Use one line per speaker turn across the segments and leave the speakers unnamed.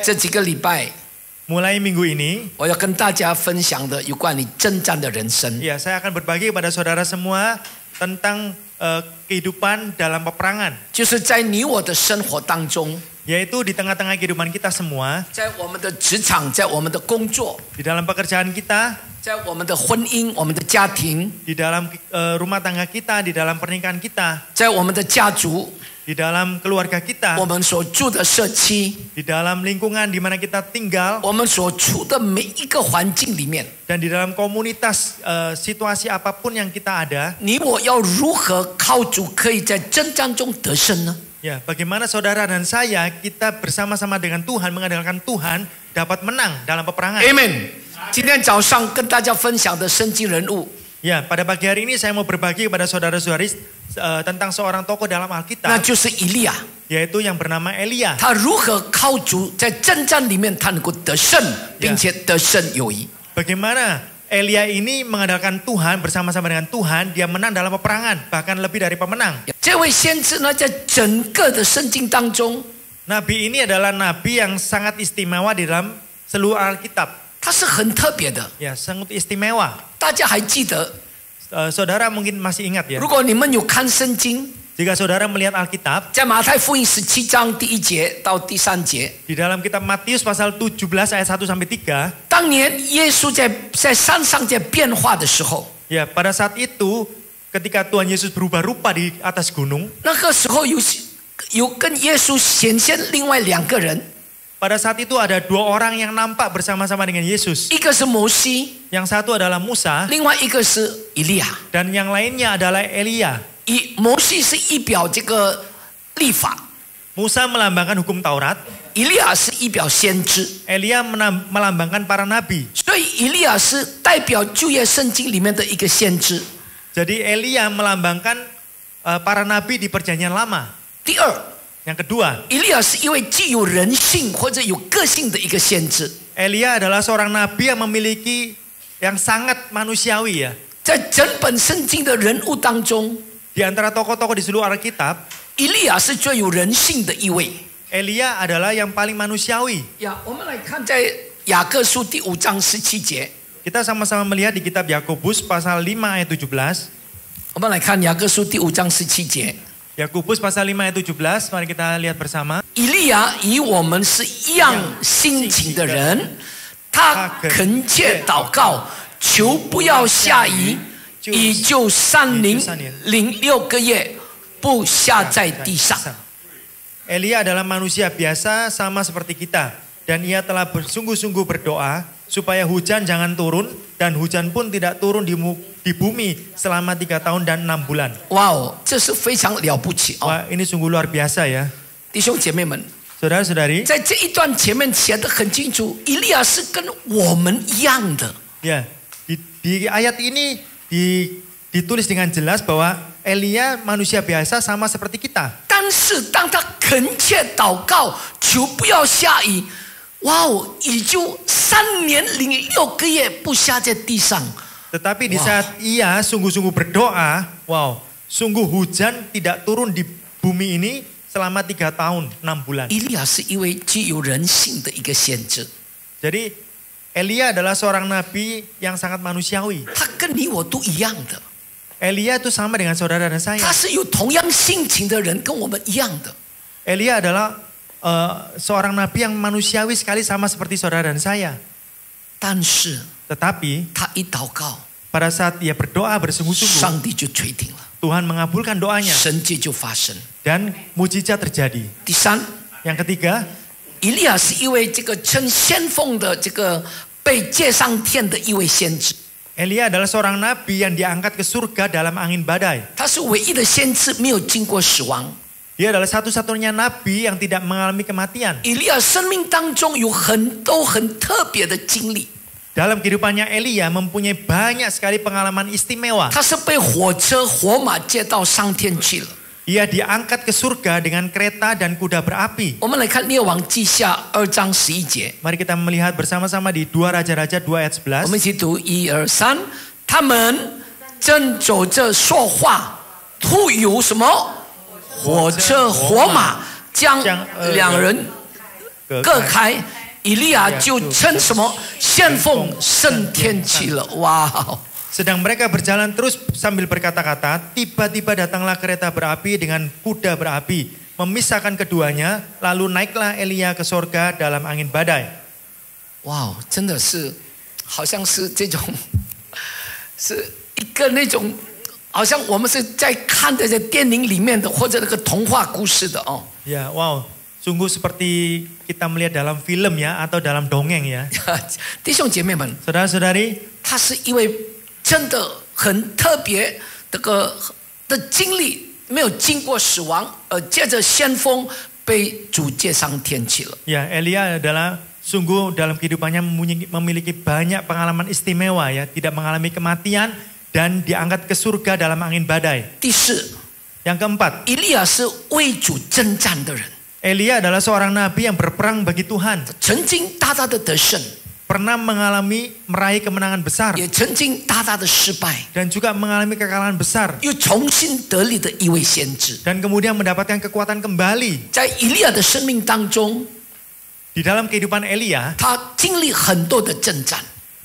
这几个礼拜
mulai minggu ini
我要跟大家分享的有关你征战的人生。
ya, saya akan berbagi kepada saudara semua tentang kehidupan dalam peperangan.
就是在你我的生活当中，
Yaitu di tengah-tengah kehidupan kita semua,
在我们的职场，在我们的工作，
di dalam pekerjaan kita,
在我们的婚姻，我们的家庭，
di dalam rumah tangga kita, di dalam pernikahan kita,
在我们的家族，
di dalam keluarga kita,
我们所住的社区，
di dalam lingkungan di mana kita tinggal,
我们所处的每一个环境里面，
dan di dalam komunitas situasi apapun yang kita ada.
你我要如何靠主可以在征战中得胜呢？
Ya, bagaimana saudara dan saya kita bersama-sama dengan Tuhan mengandalkan Tuhan dapat menang dalam peperangan.
Amen。今天早上跟大家分享的圣经人物，
Ya, pada pagi hari ini saya mau berbagi kepada saudara-saudari tentang seorang tokoh dalam
那
Alkitab,
就是以利亚。
yaitu yang bernama Elia.
他如何靠主在征战里面他能够得胜，并且得胜有余。
Bagaimana Elia ini mengandalkan Tuhan, bersama-sama dengan Tuhan, dia menang dalam peperangan, bahkan lebih dari pemenang.
这位先知呢，在整个的圣经当中，
Nabi ini adalah nabi yang sangat istimewa di dalam seluruh Alkitab.
他是很特别的。
Ya, sangat istimewa.
大家还记得，
Saudara mungkin masih ingat ya.
如果你们有看圣经，
Jika saudara melihat Alkitab,
在马太福音17章第1节到第3节，
di dalam kitab Matius pasal 17 ayat 1 sampai 3,
当年耶稣在山上在变化的时候，
ya, pada saat itu ketika Tuhan Yesus berubah rupa di atas gunung,
那个时候有跟耶稣显现另外2个人，
pada saat itu ada 2 orang yang nampak bersama-sama dengan Yesus.
一个是摩西，
Yang satu adalah Musa
另外一个是以利亚。
dan yang lainnya adalah Elia.
摩西是一表这个律法，
Musa melambangkan hukum Taurat,
以利亚是一表先知，
Elia melambangkan para nabi.
所以以利亚是代表旧约圣经里面的一个先知。
Jadi Elia melambangkan para nabi di perjanjian lama.
第二，
Yang kedua,
以利亚是一位具有人性或者有个性的一个先知。
Elia adalah seorang nabi yang memiliki yang sangat manusiawi ya.
在整本圣经的人物当中，
Di antara tokoh-tokoh di seluruh Alkitab,
以利亚是最有人性的一位。
Elia adalah yang paling manusiawi.
呀，我们来看在雅各书第5章17节，
Kita sama-sama melihat di kitab Yakobus pasal 5 ayat 17.
我们来看雅各书第5章17节。
Yakobus pasal 5 ayat 17, mari kita lihat bersama.
以利亚与我们是一样心情的人，他恳切祷告，求不要下雨，以就3年零6个月不下在地上。
Elia adalah manusia biasa sama seperti kita, dan ia telah bersungguh-sungguh berdoa supaya hujan jangan turun, dan hujan pun tidak turun di bumi selama 3 tahun dan 6 bulan.
哇哦，这是非常了不起哦！
Wah, ini sungguh luar biasa ya.
弟兄姐妹们，
Saudara-saudari,
在这一段前面写得很清楚，以利亚是跟我们一样的。
ya, di ayat ini ditulis dengan jelas bahwa Elia manusia biasa sama seperti kita.
但是当他恳切祷告，求不要下雨，哇哦，雨就3年零6个月不下在地上。
Tetapi di saat ia sungguh-sungguh berdoa, wow, sungguh hujan tidak turun di bumi ini selama 3 tahun 6 bulan.
以利亚是一位具有人性的一个先知，
Jadi Elia adalah seorang nabi yang sangat manusiawi.
他跟你我都一样的，
Elia itu sama dengan saudara dan saya.
他是有同样性情的人，跟我们一样的。
Elia adalah seorang nabi yang manusiawi sekali sama seperti saudara dan saya.
但是
Tetapi
他一祷告，
pada saat dia berdoa bersungguh-sungguh,
上帝就垂听了，
Tuhan mengabulkan doanya
神迹就发生。
dan mujizat terjadi.
第三，
Yang ketiga,
以利亚是一位这个称先锋的这个被接上天的一位先知，
Elia adalah seorang nabi yang diangkat ke surga dalam angin badai.
他是唯一的先知没有经过死亡。
Dia adalah satu-satunya nabi yang tidak mengalami kematian.
以利亚生命当中有很多很特别的经历，
Dalam kehidupannya Elia mempunyai banyak sekali pengalaman istimewa.
他是被火车火马接到上天去了。
Ia diangkat ke surga dengan kereta dan kuda berapi.
我们来看列王记下2章11节，
Mari kita melihat bersama-sama di 2 Raja-Raja 2 ayat
我们一
11.
起读1、2、3。他们正走着说话，突有什么火车火马将2人各开，以利亚就称什么旋风升天去了。哇！
Sedang mereka berjalan terus sambil berkata-kata, tiba-tiba datanglah kereta berapi dengan kuda berapi, memisahkan keduanya, lalu naiklah Elia ke sorga dalam angin badai.
Wow， 真的是，好像是这种，是一个那种，好像我们是在看的这电影里面的或者那个童话故事的哦。
Ya, wow, sungguh seperti kita melihat dalam film ya atau dalam dongeng ya.
弟兄姐妹们，
Saudara-saudari，
他是一位真的很特别的经历，没有经过死亡，借着先锋被主接上天去了。
Ya, Elia adalah sungguh dalam kehidupannya memiliki banyak pengalaman istimewa ya, tidak mengalami kematian dan diangkat ke surga dalam angin badai.
第四，
Yang keempat,
以利亚是为主征战的人，
Elia adalah seorang nabi yang berperang bagi Tuhan,
曾经大大的得胜，
pernah meraih kemenangan besar
也曾经大大的失败，
dan juga mengalami kekalahan besar
又重新得力的一位先知。
dan kemudian mendapatkan kekuatan kembali.
在以利亚的生命当中，
Di dalam kehidupan Elia,
他经历很多的征战，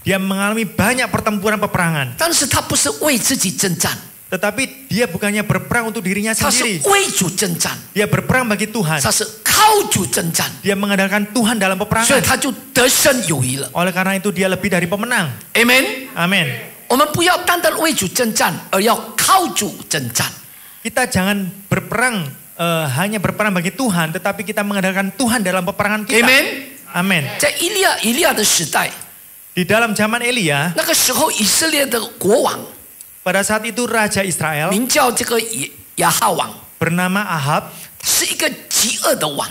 dia mengalami banyak pertempuran peperangan,
但是他不是为自己征战，
tetapi dia bukannya berperang untuk dirinya
他是
sendiri.
为主征战，
Dia berperang bagi Tuhan.
他是靠主征战，
Dia mengandalkan Tuhan dalam
所以
peperangan.
他就得胜有余了。
Oleh karena itu dia lebih dari pemenang.
Amen。
Amin.
我们不要单单为主征战，而要靠主征战。
Kita jangan berperang hanya berperang bagi Tuhan, tetapi kita mengandalkan Tuhan dalam peperangan kita.
Amen。
Amin.
在以利亚的时代，
Di dalam zaman Elia,
那个时候以色列的国王
pada saat itu Raja Israel
名叫这个亚哈王，
bernama Ahab.
是一个极恶的王。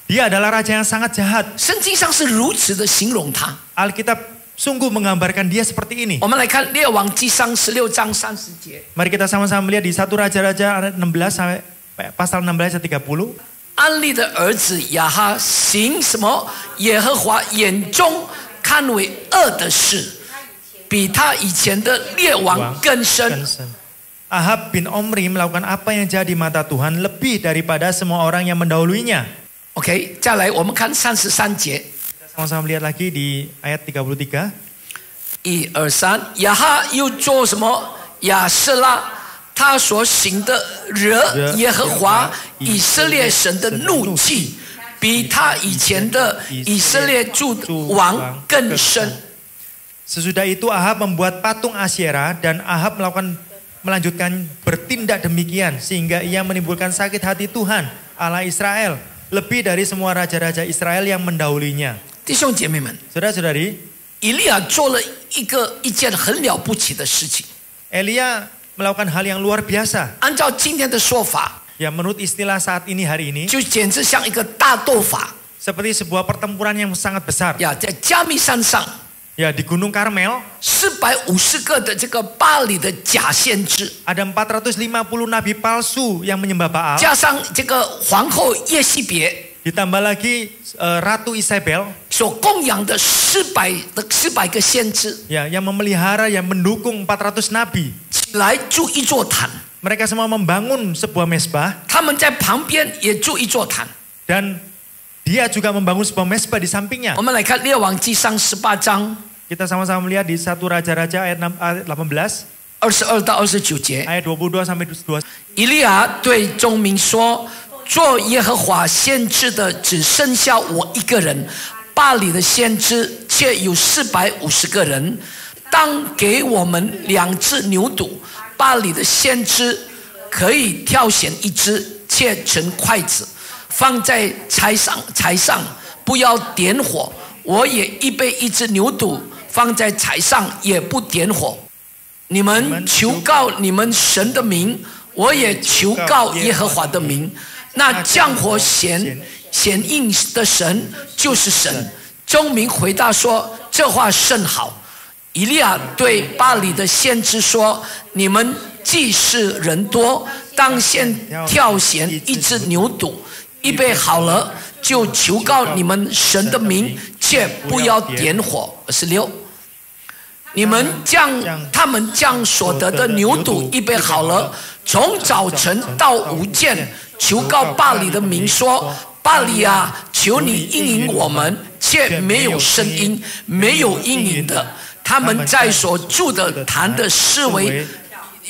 Dia adalah raja yang sangat jahat.
圣经上是如此的形容他。
Alkitab sungguh menggambarkan dia seperti ini.
我们来看列王纪上16章30节。
Mari kita sama-sama melihat di 1 Raja-Raja ayat 16 sampai pasal 16 ayat 30.
安利的儿子亚哈行什么耶和华眼中看为恶的事，比他以前的列王更深。
Ahab bin Omri melakukan apa yang jahat di mata Tuhan lebih daripada semua orang yang mendahuluinya.
OK， 再来我们看33节。
Kita sama-sama melihat lagi di ayat 33.
1、2、3，亚哈又做什么？亚瑟拉他所行的惹耶和华以色列神的怒气，比他以前的以色列诸王更深。
Sesudah itu Ahab membuat patung Asyera dan Ahab melanjutkan bertindak demikian sehingga ia menimbulkan sakit hati Tuhan Allah Israel lebih dari semua raja-raja Israel yang mendahulunya.
弟兄姐妹们，
Saudara-saudari,
以利亚做了一件很了不起的事情。
Elia melakukan hal yang luar biasa.
按照今天的说法，
Ya menurut istilah saat ini hari ini,
就简直像一个大斗法
seperti sebuah pertempuran yang sangat besar.
呀！在加密山上，
Ya di Gunung Karmel
450个的这个巴黎的假先知，
ada 450 nabi palsu yang menyembah Baal.
加上这个皇后耶西别
Ditambah lagi Ratu Isabel
所供养的400个先知，
ya yang memelihara yang mendukung 400 nabi.
来筑一座坛。
Mereka semua membangun sebuah mesbah
他们在旁边也筑一座坛。
dan dia juga membangun sebuah mesbah di sampingnya.
我们来看列王纪上18章
Kita sama-sama melihat di 1 Raja-Raja ayat 18
22到29节。
ayat 22 sampai 22.
以利亚对众民说：“做耶和华先知的只剩下我一个人，巴黎的先知却有450个人。当给我们2只牛犊，巴黎的先知可以挑选1只，切成筷子，放在柴上，不要点火。我也预备1只牛犊，放在柴上，也不点火。你们求告你们神的名，我也求告耶和华的名。那降火显应的神就是神。”众民回答说：“这话甚好。”以利亚对巴黎的先知说：“你们既是人多，当先挑选1只牛犊，预备好了，就求告你们神的名，却不要点火。”26，他们将所得的牛犊预备好了，从早晨到午间，求告巴黎的名说：“巴利亚，求你应允我们，却没有声音，没有应允的。他们在所住的坛的四围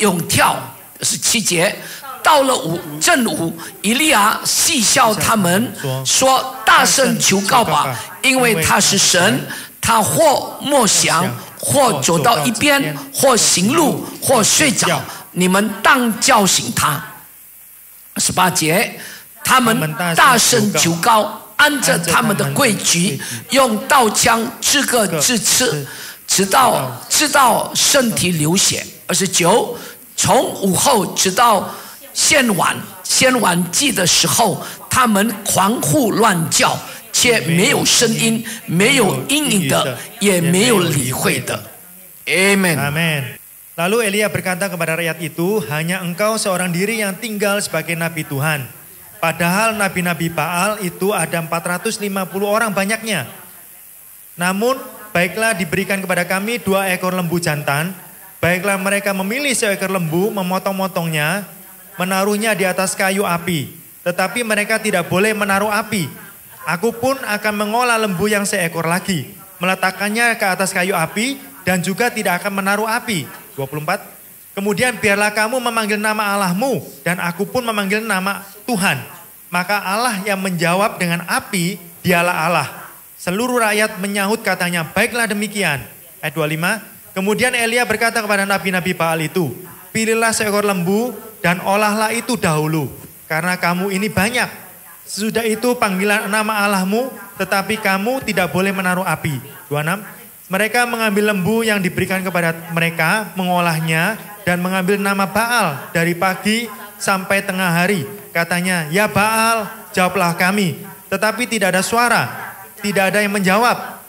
咏跳，17节。到了正午，以利亚戏笑他们，说：“大声求告吧，因为他是神。他或默想，或走到一边，或行路，或睡着。你们当叫醒他。”18节，他们大声求告，按着他们的规矩，用刀枪自各自刺，直到身体流血。29，从午后直到献晚祭的时候，他们狂呼乱叫，却没有声音，没有应允的，也没有理会的。Amen.
Amin. Lalu Elia berkata kepada rakyat itu, hanya engkau seorang diri yang tinggal sebagai nabi Tuhan. Padahal nabi-nabi Baal itu ada 450 orang banyaknya. Namun baiklah diberikan kepada kami 2 ekor lembu jantan. Baiklah mereka memilih seekor lembu, memotong-motongnya, menaruhnya di atas kayu api. Tetapi mereka tidak boleh menaruh api. Aku pun akan mengolah lembu yang seekor lagi, meletakkannya ke atas kayu api, dan juga tidak akan menaruh api. 24. Kemudian biarlah kamu memanggil nama Allahmu, dan aku pun memanggil nama Tuhan. Maka Allah yang menjawab dengan api, dialah Allah. Seluruh rakyat menyahut katanya, baiklah demikian. Ayat 25. Kemudian Elia berkata kepada nabi-nabi Baal itu, pilihlah seekor lembu dan olahlah itu dahulu, karena kamu ini banyak. Sesudah itu panggilan nama Allahmu, tetapi kamu tidak boleh menaruh api. 26. Mereka mengambil lembu yang diberikan kepada mereka, mengolahnya, dan mengambil nama Baal dari pagi sampai tengah hari. Katanya, ya Baal, jawablah kami. Tetapi tidak ada suara, tidak ada yang menjawab.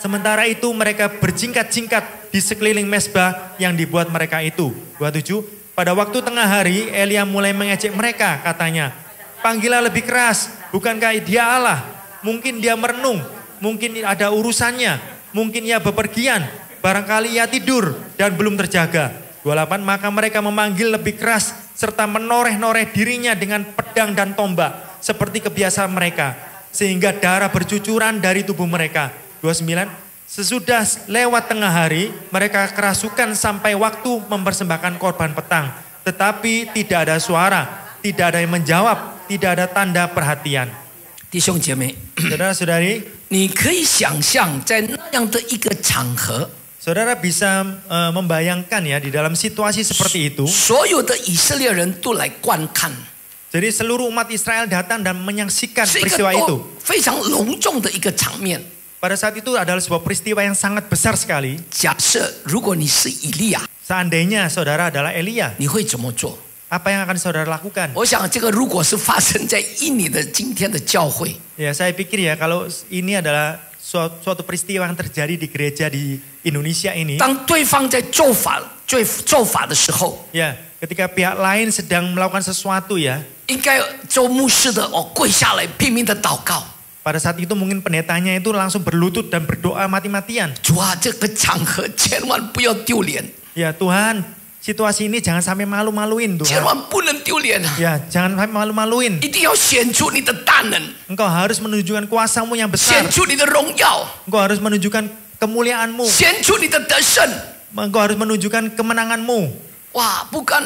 Sementara itu mereka berjingkat-jingkat di sekeliling mezbah yang dibuat mereka itu. 27. Pada waktu tengah hari, Elia mulai mengejek mereka, katanya, panggillah lebih keras, bukankah dia Allah? Mungkin dia merenung, mungkin ada urusannya, mungkin ia bepergian, barangkali ia tidur dan belum terjaga. 28. Maka mereka memanggil lebih keras, serta menoreh-noreh dirinya dengan pedang dan tombak, seperti kebiasaan mereka, sehingga darah bercucuran dari tubuh mereka. 29. Sesudah lewat tengah hari, mereka kerasukan sampai waktu mempersembahkan korban petang. Tetapi tidak ada suara, tidak ada yang menjawab, tidak ada tanda perhatian.
弟兄姐妹，
Saudara-saudari,
你可以想象在那样的一个场合，
saudara bisa membayangkan ya di dalam situasi seperti itu.
所有的以色列人都来观看，
Jadi seluruh umat Israel datang dan menyaksikan
是一个
peristiwa itu.
非常隆重的一个场面。
Pada saat itu adalah sebuah peristiwa yang sangat besar sekali.
假设如果你是以利亚，
Seandainya saudara adalah Elia,
你会怎么做？
apa yang akan saudara lakukan?
我想这个如果是发生在印尼的今天的教会，
Ya, saya pikir ya kalau ini adalah suatu peristiwa yang terjadi di gereja di Indonesia ini.
当对方在做法的时候，
Ya, ketika pihak lain sedang melakukan sesuatu ya,
应该做牧师的跪下来拼命的祷告。
pada saat itu mungkin pendetanya itu langsung berlutut dan berdoa mati-matian.
主啊，这个场合千万不要丢脸，
Ya Tuhan, situasi ini jangan sampai malu-maluin
千
Tuhan.
万不能丢脸啊！
Ya, jangan sampai malu-maluin.
一定要显出你的大能，
Engkau harus menunjukkan kuasamu yang besar.
显出你的荣耀，
Engkau harus menunjukkan kemuliaanmu.
显出你的得胜。
Engkau harus menunjukkan kemenanganmu.
哇，不干，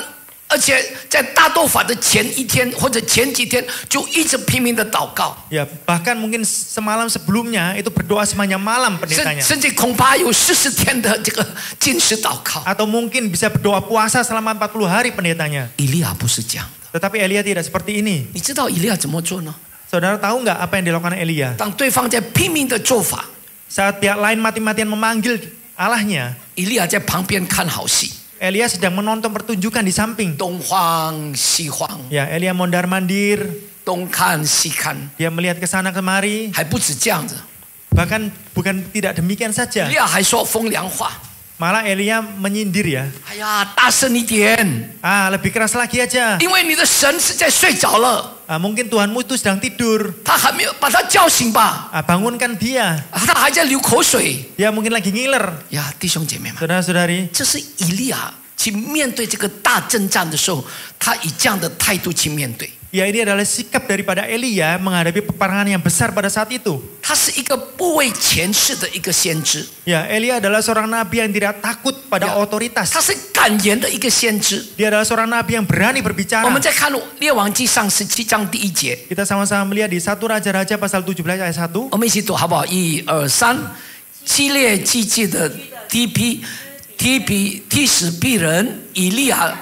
而且在大斗法的前一天或者前几天就一直拼命的祷告，
Ya, bahkan mungkin semalam sebelumnya itu berdoa sepanjang malam pendetanya.
甚至恐怕有40天的这个禁食祷告。
Atau mungkin bisa berdoa puasa selama 40 hari pendetanya.
以利亚不是这样的，
Tetapi Elia tidak seperti ini.
你知道以利亚怎么做呢？
Saudara tahu nggak apa yang dilakukan Elia?
当对方在拼命的做法，
Saat pihak lain mati-matian memanggil Allahnya,
以利亚在旁边看好戏，
Elia sedang menonton pertunjukan di samping.
东晃西晃，
Ya, Elia mondar-mandir,
东看西看，
dia melihat ke sana kemari.
还不止这样子，
Bahkan bukan tidak demikian
以
saja.
利亚还说风凉话，
Malah Elia menyindir ya.
哎呀，大声一点，
Lebih keras lagi aja.
因为你的神是在睡着了，
Mungkin Tuhanmu itu sedang tidur.
他还没有把他叫醒吧，
Bangunkan dia.
他还在流口水
Dia mungkin lagi ngiler.
呀，弟兄姐妹们，
Saudara-saudari,
这是以利亚去面对这个大征战的时候，他以这样的态度去面对。
Ya, ini adalah sikap daripada Elia menghadapi peperangan yang besar pada saat itu.
他是一个不畏权势的一个先知，
Ya, Elia adalah seorang nabi yang tidak takut pada
Ya.
otoritas.
他是敢言的一个先知。
Dia adalah seorang nabi yang berani
我
berbicara.
们再看列王记上17章第1节，
Kita sama-sama melihat di 1 Raja-Raja pasal 17 ayat 1.
我们一起读好不好？1、2、3，基列基记的提史毕人以利亚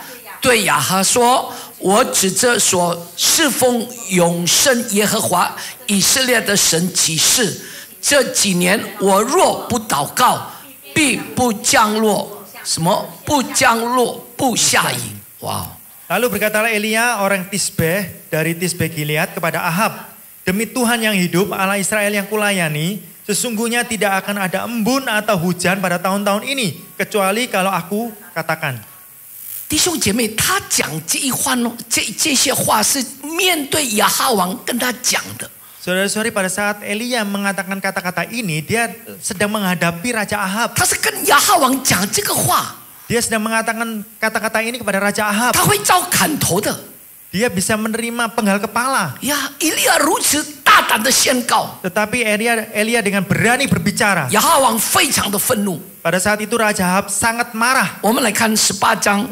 对亚哈说：“我指着所侍奉永生耶和华以色列的神起誓，这几年我若不祷告，必不降落什么？不降落，不下雨。”哇！
Lalu berkatalah Elia orang Tisbeh dari Tisbeh Gilead kepada Ahab, demi Tuhan yang hidup, Allah Israel yang kulayani, sesungguhnya tidak akan ada embun atau hujan pada tahun-tahun ini, kecuali kalau aku katakan.
弟兄姐妹，他讲这些话是面对亚哈王跟他讲的。
Saudara-saudari, pada saat Elia mengatakan kata-kata ini, dia sedang menghadapi Raja Ahab.
他是跟亚哈王讲这个话，
Dia sedang mengatakan kata-kata ini kepada Raja Ahab.
他会遭砍头的。
Dia bisa menerima penggal kepala.
呀，以利亚如此大胆的宣告，
Tetapi Elia dengan berani berbicara.
亚哈王非常的愤怒。
Pada saat itu Raja Ahab sangat marah.
我们来看18章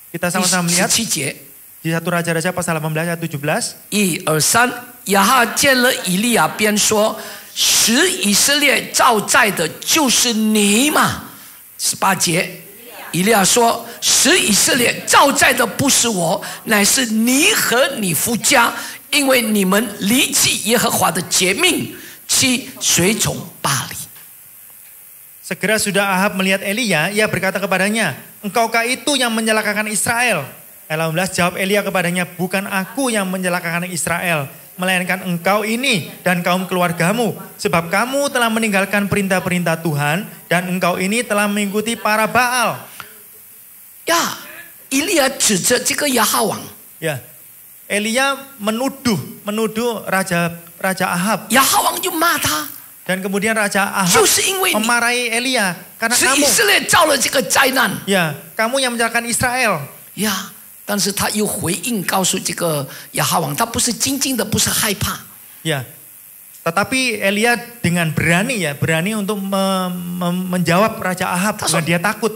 Kita sama-sama
第
melihat
17节，
di 1 Raja-Raja pasal 18 ayat 17.
1、2、3，亚哈见了以利亚，便说：“使以色列造债的就是你嘛。”18节，以利亚说：“使以色列造债的不是我，乃是你和你夫家，因为你们离弃耶和华的诫命，去随从巴黎。”
Segera sudah Ahab melihat Elia, ia berkata kepadanya, "Engkaukah itu yang mencelakakan Israel?" Ayat 18, jawab Elia kepadanya, "Bukan aku yang mencelakakan Israel, melainkan engkau ini dan kaum keluargamu, sebab kamu telah meninggalkan perintah-perintah Tuhan dan engkau ini telah mengikuti para Baal."
呀，以利亚指着这个亚哈王，
Ya, Elia menuduh Raja Ahab,
亚哈王就骂他，
dan kemudian Raja Ahab
就是因为你
memarahi Elia karena
使以
kamu,
色列造了这个灾难。
ya, kamu yang mencelakakan Israel.
呀，但是他又回应告诉这个亚哈王，他不是惊惊的，不是害怕，
Ya, tetapi Elia dengan berani untuk menjawab Raja Ahab,
Tas-
bukan dia takut.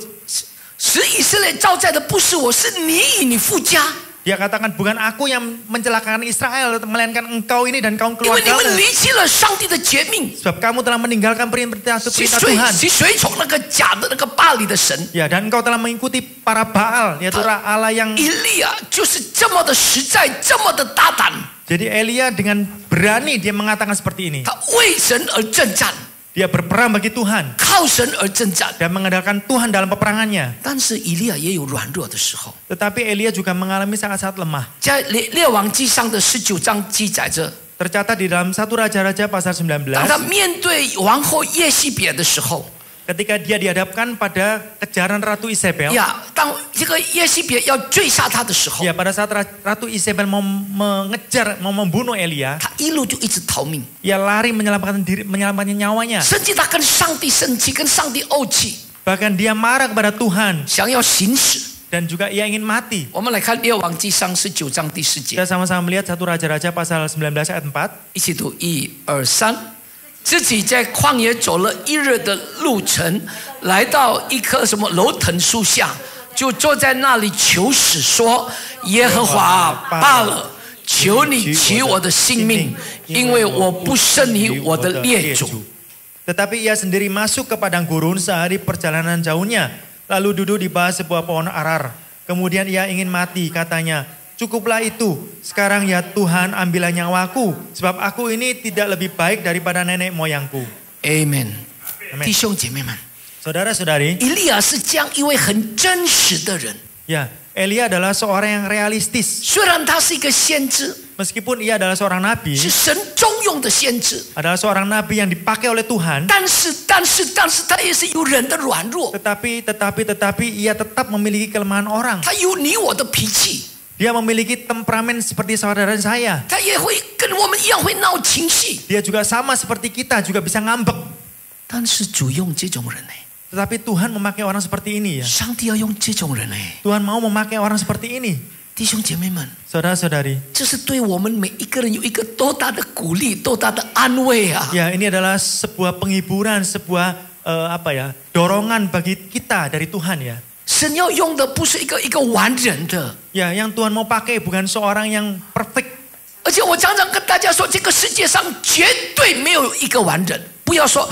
使以色列造债的不是我，是你父家，
Dia katakan bukan aku yang mencelakakan Israel, melainkan engkau ini dan kaum
因为你们
keluargamu.
离弃了上帝的诫命，
Sebab kamu telah meninggalkan perintah
去
Tuhan.
随从那个假的那个巴黎的神。
Ya, dan engkau telah mengikuti para Baal, yaitu Allah yang.
以利亚就是这么的实在，这么的大胆，
Jadi Elia dengan berani dia mengatakan seperti ini.
他为神而征战，
Dia berperang bagi Tuhan
靠神而征战。
dan mengandalkan Tuhan dalam peperangannya.
但是以利亚也有软弱的时候，
Tetapi Elia juga mengalami sangat-sangat lemah.
在列王记上的19章记载着，
Tercatat di dalam 1 Raja-Raja pasal 19.
当他面对王后耶西别的时候，
Ketika dia dihadapkan pada kejaran Ratu Isabel.
呀，当这个耶西别要追杀他的时候，
Ya, pada saat Ratu Isabel mau mengejar, mau membunuh Elia,
他一路就一直逃命，
ia lari menyelamatkan nyawanya.
甚至他跟上帝生气，跟上帝怄气，
Bahkan dia marah kepada Tuhan
想要行死。
dan juga ia ingin mati.
我们来看列王记上19章第10节，
Kita sama-sama melihat 1 Raja-Raja pasal 19 ayat 4.
一起读1、2、3。自己在旷野走了1日的路程，来到一棵什么楼藤树下，就坐在那里求死，说：“耶和华罢了，求你取我的性命，因为我不胜于我的列祖。”
Tetapi ia sendiri masuk ke padang gurun sehari perjalanan jauhnya, lalu duduk di bawah sebuah pohon arar. Kemudian ia ingin mati, katanya, "Cukuplah itu, sekarang ya Tuhan ambillah nyawaku, sebab aku ini tidak lebih baik daripada nenek moyangku."
Amen。
Amen.
弟兄姐妹们，
Saudara-saudari,
以利亚是这样一位很真实的人，
ya, Elia adalah seorang yang realistis.
虽然他是一个先知，
Meskipun ia adalah seorang nabi,
是神中用的先知，
adalah seorang nabi yang dipakai oleh Tuhan,
但是他也是有人的软弱，
tetapi ia tetap memiliki kelemahan orang.
他有你我的脾气，
Dia memiliki temperamen seperti saudara saya.
他也会跟我们一样会闹情绪。
Dia juga sama seperti kita, juga bisa ngambek.
但是主用这种人呢，
Tetapi Tuhan memakai orang seperti ini ya.
上帝要用这种人呢，
Tuhan mau memakai orang seperti ini.
弟兄姐妹们，
Saudara-saudari,
这是对我们每一个人有一个多大的鼓励，多大的安慰啊！
ya ini adalah sebuah penghiburan, sebuah dorongan bagi kita dari Tuhan ya.
神要用的不是一个完人的，
Ya, yang Tuhan mau pakai bukan seorang yang perfect.
而且我常常跟大家说，这个世界上绝对没有一个完人，不要说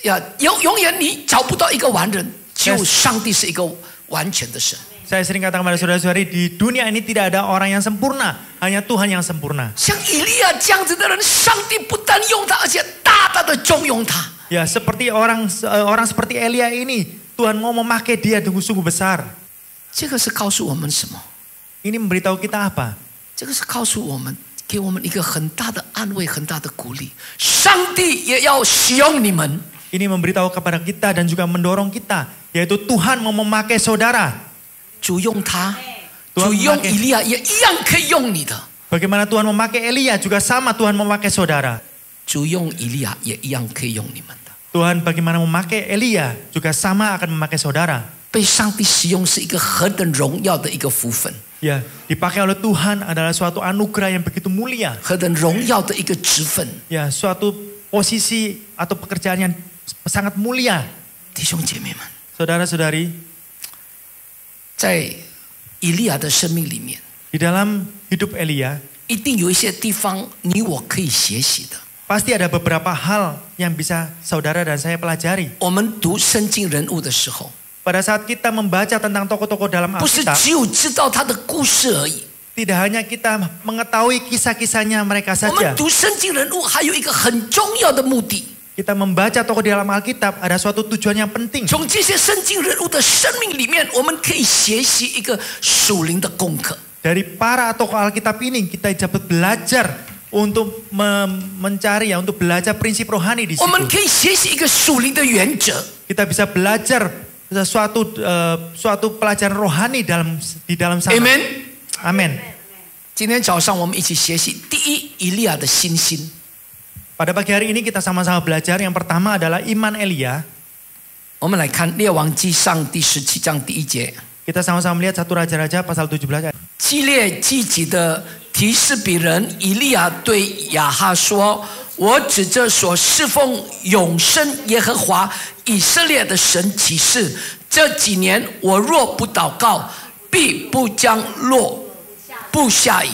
呀，永远你找不到一个完人，只有上帝是一个完全的神。
Saya sering katakan pada saudara-saudari, di dunia ini tidak ada orang yang sempurna, hanya Tuhan yang sempurna.
像以利亚这样子的人，上帝不但用他，而且大大的重用他。
Ya, seperti orang seperti Elia ini, Tuhan mau memakai dia sungguh besar.
这个是告诉我们什么？
Ini memberitahu kita apa?
这个是告诉我们，给我们一个很大的安慰，很大的鼓励。上帝也要使用你们。
Ini memberitahu kepada kita dan juga mendorong kita, yaitu Tuhan mau memakai saudara.
主用他，主用以利亚也一样可以用你的。
Bagaimana Tuhan memakai Elia juga sama Tuhan memakai saudara.
主用以利亚也一样可以用你们的。
Tuhan bagaimana memakai Elia juga sama akan memakai saudara.
被上帝使用是一个何等荣耀的一个福分，
Ya, dipakai oleh Tuhan adalah suatu anugerah yang begitu mulia.
何等荣耀的一个职分。
Ya, suatu posisi atau pekerjaan yang sangat mulia.
弟兄姐妹们，
Saudara-saudari,
在以利亚的生命里面，
di dalam hidup Elia
一定有一些地方你我可以学习的。
pasti ada beberapa hal yang bisa saudara dan saya pelajari.
我们读圣经人物的时候，
Pada saat kita membaca tentang tokoh-tokoh dalam
不是
Alkitab,
只有知道他的故事而已。
tidak hanya kita mengetahui kisah-kisahnya mereka
我们
saja.
读圣经人物还有一个很重要的目的，
Kita membaca tokoh di dalam Alkitab ada suatu tujuan yang penting.
从这些圣经人物的生命里面，我们可以学习一个属灵的功课。
Dari para tokoh Alkitab ini kita dapat belajar untuk mencari untuk belajar prinsip rohani di
我们
situ.
可以学习一个属灵的原则。
Kita bisa belajar suatu pelajaran rohani di dalam sana.
Amen。
Amin.
今天早上我们一起学习第一以利亚的信心。
Pada pagi hari ini kita sama-sama belajar. Yang pertama adalah iman Elia.
我们来看列王纪上第17章第1节。
Kita sama-sama melihat 1 Raja-Raja pasal 17 ayat.
基列基己的提示比人以利亚对亚哈说：“我指着所侍奉永生耶和华以色列的神起誓，这几年我若不祷告，必不将落不下雨。”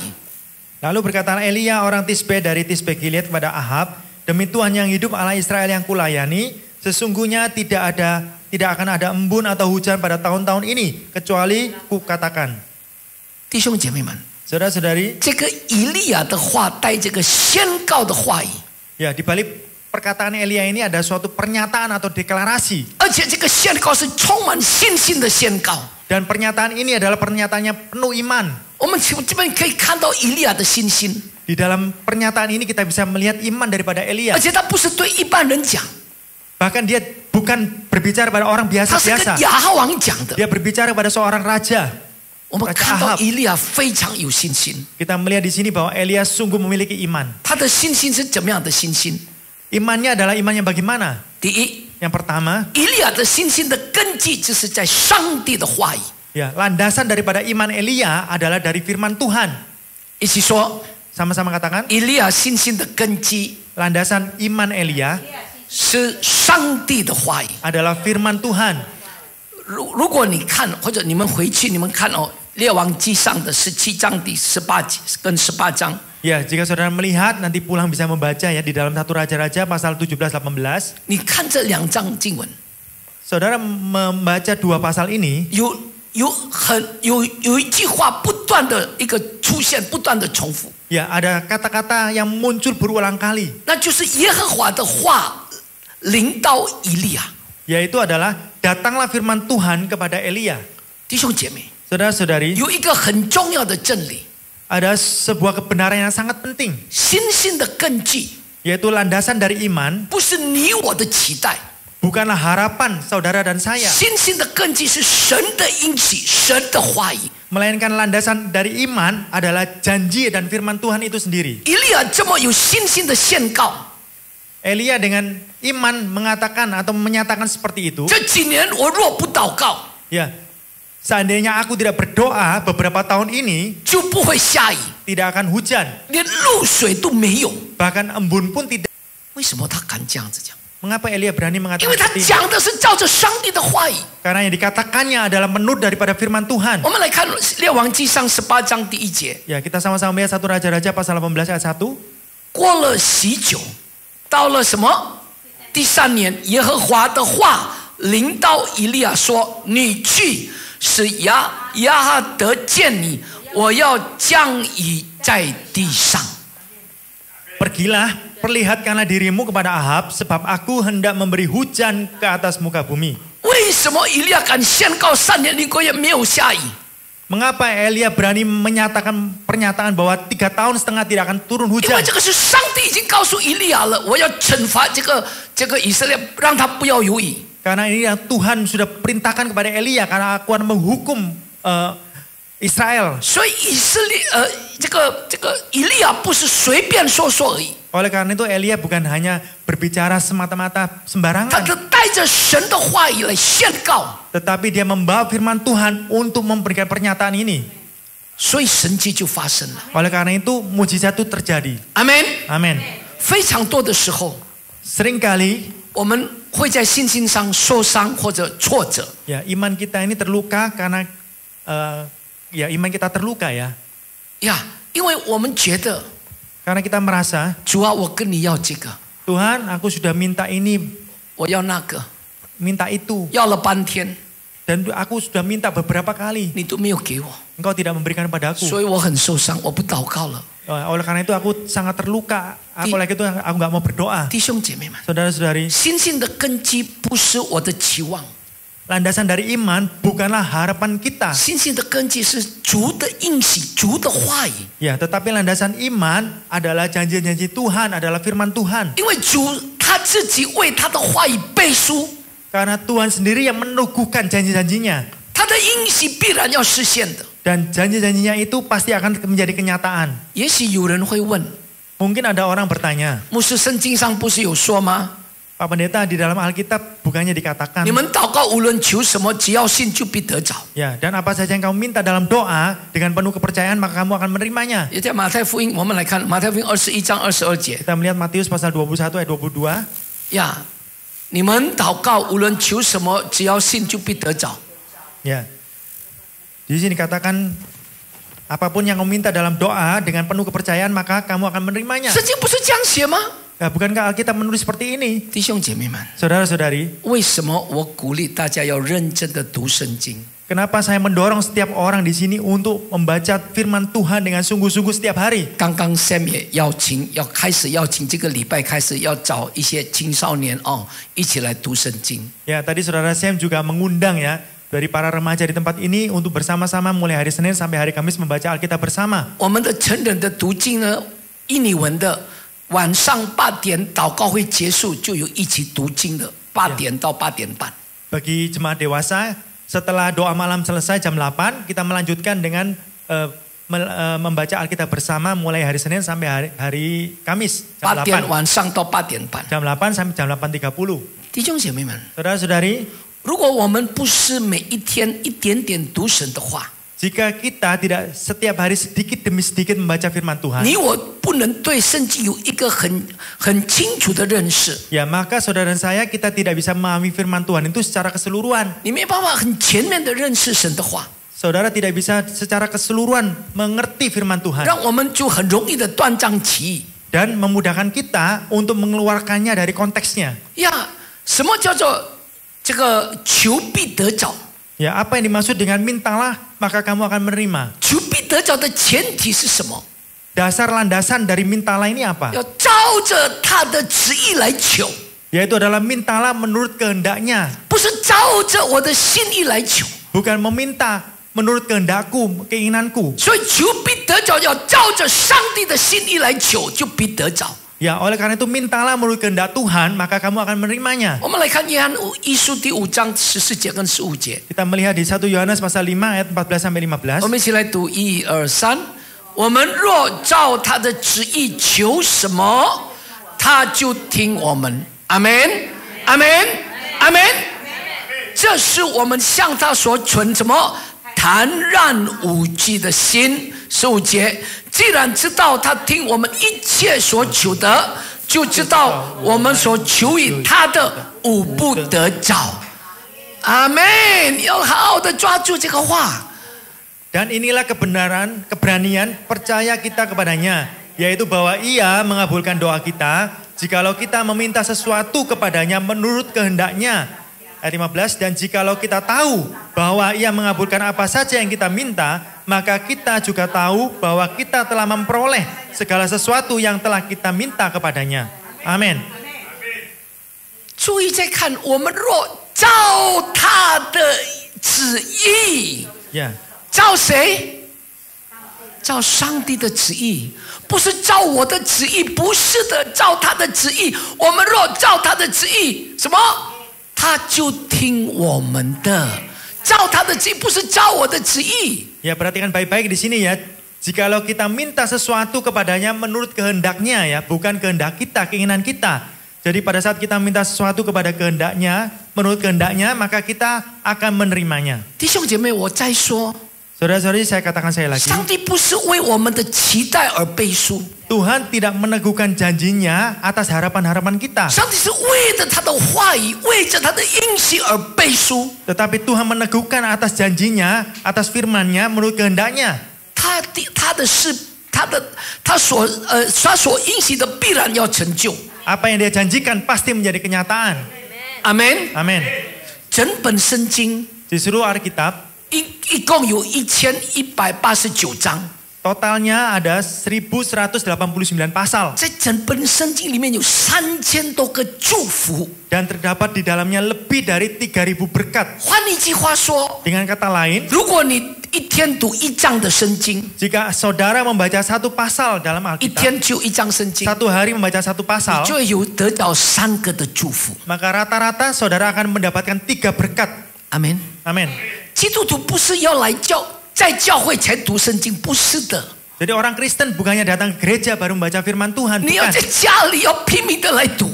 Lalu berkatalah Elia orang Tisbe dari Tisbe Gilead kepada Ahab, demi Tuhan yang hidup Allah Israel yang kulayani, sesungguhnya tidak akan ada embun atau hujan pada tahun-tahun ini kecuali kukatakan.
弟兄姐妹们，
Saudara-saudari,
这个以利亚的话带这个宣告的话语，
ya di balik perkataan Elia ini ada suatu pernyataan atau deklarasi.
而且这个宣告是充满信心的宣告。
Dan pernyataan ini adalah pernyataannya penuh iman.
我们这边可以看到以利亚的信心，
Di dalam pernyataan ini kita bisa melihat iman daripada Elia.
而且他不是对一般人讲，
Bahkan dia bukan berbicara pada orang
他是跟
biasa-biasa.
亚哈王讲的。
Dia berbicara pada seorang raja.
我们看到以利亚非常有信心，
Kita melihat di sini bahwa Elia sungguh memiliki iman.
他的信心是怎么样的信心？
Imannya adalah iman yang bagaimana?
第一，
Yang pertama,
以利亚的信心的根基就是在上帝的话语。
ya landasan daripada iman Elia adalah dari firman Tuhan.
一起说，
Sama-sama katakan,
以利亚信心的根基
landasan iman Elia
是上帝的话语。
adalah firman Tuhan.
如果你看或者你们回去你们看哦，列王纪上的17章第18节跟18章，
Ya, jika saudara melihat nanti pulang bisa membaca ya di dalam 1 Raja-Raja pasal 17-18.
你看这2章经文，
Saudara membaca 2 pasal ini,
有一句话不断的一个出现，不断的重复，
ya ada kata-kata yang muncul berulang kali,
那就是耶和华的话临到以利亚。
yaitu adalah datanglah firman Tuhan kepada Elia.
弟兄姐妹，
Saudara-saudari,
有一个很重要的真理，
ada sebuah kebenaran yang sangat penting,
信心的根基
yaitu landasan dari iman
不是你我的期待，
bukanlah harapan saudara dan saya,
信心的根基是神的应许，神的话语。
melainkan landasan dari iman adalah janji dan firman Tuhan itu sendiri.
以利亚这么有信心的宣告，
Elia dengan iman mengatakan atau menyatakan seperti itu,
这几年我若不祷告，
ya seandainya aku tidak berdoa beberapa tahun ini,
就不会下雨，
tidak akan hujan.
连露水都没有。
Bahkan embun pun tidak.
为什么他敢这样子讲？
Mengapa Elia berani
因
mengatakan
为他
seperti ini?
讲的是照着上帝的话语。
Karena yang dikatakannya adalah menurut daripada firman Tuhan.
我们来看《列王纪上》18章第1节。
Ya, kita sama-sama melihat 1 Raja-Raja pasal 18 ayat 1.
过了喜久，到了什么？第3年，耶和华的话临到以利亚说：“你去，使亚哈得见你，我要降雨在地上。”
Pergilah, perlihatkanlah dirimu kepada Ahab, sebab aku hendak memberi hujan ke atas muka bumi.
为什么以利亚敢宣告3年6个月没有下雨？
Mengapa Elia berani menyatakan pernyataan bahwa 3 tahun setengah tidak akan turun
因为
hujan?
这个是上帝已经告诉以利亚了，我要惩罚这个以色列，让他不要有雨。
Karena ini yang Tuhan sudah perintahkan kepada Elia, karena aku akan menghukum Israel.
所以以色列这个以利亚不是随便说说而已。
Oleh karena itu Elia bukan hanya berbicara semata-mata
他
sembarangan,
是带着神的话语来宣告，
tetapi dia membawa firman Tuhan untuk memberikan pernyataan ini.
所以神迹就发生了。
Oleh karena itu mujizat itu terjadi.
阿门。
Amin.
非常多的时候，
Seringkali
我们会在信心上受伤或者挫折。
ya iman kita ini terluka karena ya iman kita terluka ya.
呀，因为我们觉得
Karena kita merasa
主啊，我跟你要这个，
Tuhan aku sudah minta ini,
我要那个，
minta itu,
要了半天，
dan aku sudah minta beberapa kali.
你都没有给我，
Engkau tidak memberikan kepada aku.
所以我很受伤，我不祷告了。
Oleh karena itu aku sangat terluka. Apalagi itu aku nggak mau berdoa.
弟兄姐妹们，
Saudara-saudari,
信心的根基不是我的期望，
landasan dari iman bukanlah harapan kita.
信心的根基是主的应许，主的话语。
Ya, tetapi landasan iman adalah janji-janji Tuhan, adalah firman Tuhan.
因为主他自己为他的话语背书，
Karena Tuhan sendiri yang meneguhkan janji-janjinya.
他的应许必然要实现的。
Dan janji-janjinya itu pasti akan menjadi kenyataan.
也许有人会问，
Mungkin ada orang bertanya,
牧师，圣经上不是有说吗？
Pak Pendeta, di dalam Alkitab bukannya dikatakan,
你们祷告无论求什么，只要信就必得着。
ya, dan apa saja yang kamu minta dalam doa dengan penuh kepercayaan maka kamu akan menerimanya.
也在马太福音，我们来看马太福音21章22节
Kita melihat Matius pasal 21 ayat 22.
呀，你们祷告无论求什么，只要信就必得着。
Ya. Di sini dikatakan apapun yang kamu minta dalam doa dengan penuh kepercayaan maka kamu akan menerimanya.
圣经不是这样写吗？
Ya, bukankah Alkitab menulis seperti ini?
弟兄姐妹们，
Saudara-saudari,
为什么我鼓励大家要认真的读圣经？
kenapa saya mendorong setiap orang di sini untuk membaca firman Tuhan dengan sungguh-sungguh setiap hari?
刚刚 Sam 也开始邀请这个礼拜开始要找一些青少年一起来读圣经。
Ya, tadi saudara Sam juga mengundang ya dari para remaja di tempat ini untuk bersama-sama mulai hari Senin sampai hari Kamis membaca Alkitab bersama.
我们的成人的读经呢，印尼文的晚上8点祷告会结束，就有一起读经的8点到8点半。
Bagi jemaat dewasa, setelah doa malam selesai jam 8, kita melanjutkan dengan membaca Alkitab bersama mulai hari Senin sampai hari Kamis jam
8点
8.
晚上到8点半。
Jam 8 sampai jam 8.30.
弟兄姐妹们，
Saudara-saudari,
如果我们不是每一天一点点读神的话，
jika kita tidak setiap hari sedikit demi sedikit membaca firman Tuhan,
你我不能对圣经有一个很清楚的认识，
ya maka saudara dan saya kita tidak bisa memahami firman Tuhan itu secara keseluruhan.
你没办法很全面的认识神的话，
Saudara tidak bisa secara keseluruhan mengerti firman Tuhan
让我们就很容易的断章取义。
dan memudahkan kita untuk mengeluarkannya dari konteksnya.
呀，什么叫做这个求必得着？
Ya, apa yang dimaksud dengan mintalah maka kamu akan menerima?
求必得着的前提是什么？
Dasar landasan dari mintalah ini apa?
要照着他的旨意来求，
Yaitu adalah mintalah menurut kehendaknya,
不是照着我的心意来求。
bukan meminta menurut kehendakku, keinginanku.
所以求必得着，要照着上帝的心意来求，就必得着。
Ya, oleh karena itu mintalah menurut kehendak Tuhan, maka kamu akan menerimanya.
我们来看约翰一书第5章14节跟15节，
Kita melihat di 1 Yohanes pasal 5 ayat 14 sampai 15.
我们一起来读1、2、3。我们若照他的旨意求什么，他就听我们。阿门，阿门，阿门。这是我们向他所存什么坦然无惧的心。15节，既然知道他听我们一切所求的，就知道我们所求于他的无不得着。阿们，要好好的抓住这个话。
Dan inilah kebenaran, keberanian percaya kita kepadanya, yaitu bahwa Ia mengabulkan doa kita jikalau kita meminta sesuatu kepadanya menurut kehendaknya. Ayat 15, dan jikalau kita tahu bahwa Ia mengabulkan apa saja yang kita minta, maka kita juga tahu bahwa kita telah memperoleh segala sesuatu yang telah kita minta kepadanya. Amin.
注意再看，我们若照他的旨意，
Ya.
照谁？照上帝的旨意，不是照我的旨意，不是的，照他的旨意。我们若照他的旨意，什么？他就听我们的。照他的旨意，不是照我的旨意。
Ya, perhatikan baik-baik di sini ya. Jikalau kita minta sesuatu kepadanya menurut kehendaknya ya, bukan kehendak kita, keinginan kita. Jadi pada saat kita minta sesuatu kepada kehendaknya, menurut kehendaknya, maka kita akan menerimanya.
弟兄姐妹，我再说，
Saudara-saudari, saya katakan saya lagi.
上帝不是为我们的期待而背书，
Tuhan tidak meneguhkan janjinya atas harapan-harapan kita.
上帝是为着他的话语，为着他的应许而背书。
Tetapi Tuhan meneguhkan atas janjinya, atas firman-Nya menurut kehendaknya. 他所应许的必然要成就。 Apa yang Dia janjikan pasti menjadi kenyataan.
阿门。
Amin.
整本圣经
Di seluruh Alkitab
一共有1189章，
totalnya ada 1189 pasal.
在整本圣经里面有3000多个祝福。
Dan terdapat di dalamnya lebih dari 3000 berkat.
换一句话说，
Dengan kata lain,
如果你一天读一章的圣经，
jika saudara membaca satu pasal dalam
一
Alkitab,
天就一章圣经，
satu hari membaca satu
你
pasal,
就会有得到3个的祝福。
maka rata-rata saudara akan mendapatkan 3 berkat.
阿门。
Amin.
基督徒不是要在教会才读圣经，不是的。
Jadi orang Kristen bukannya datang ke gereja baru membaca firman Tuhan.
你要
Bukan.
在家里要拼命的来读。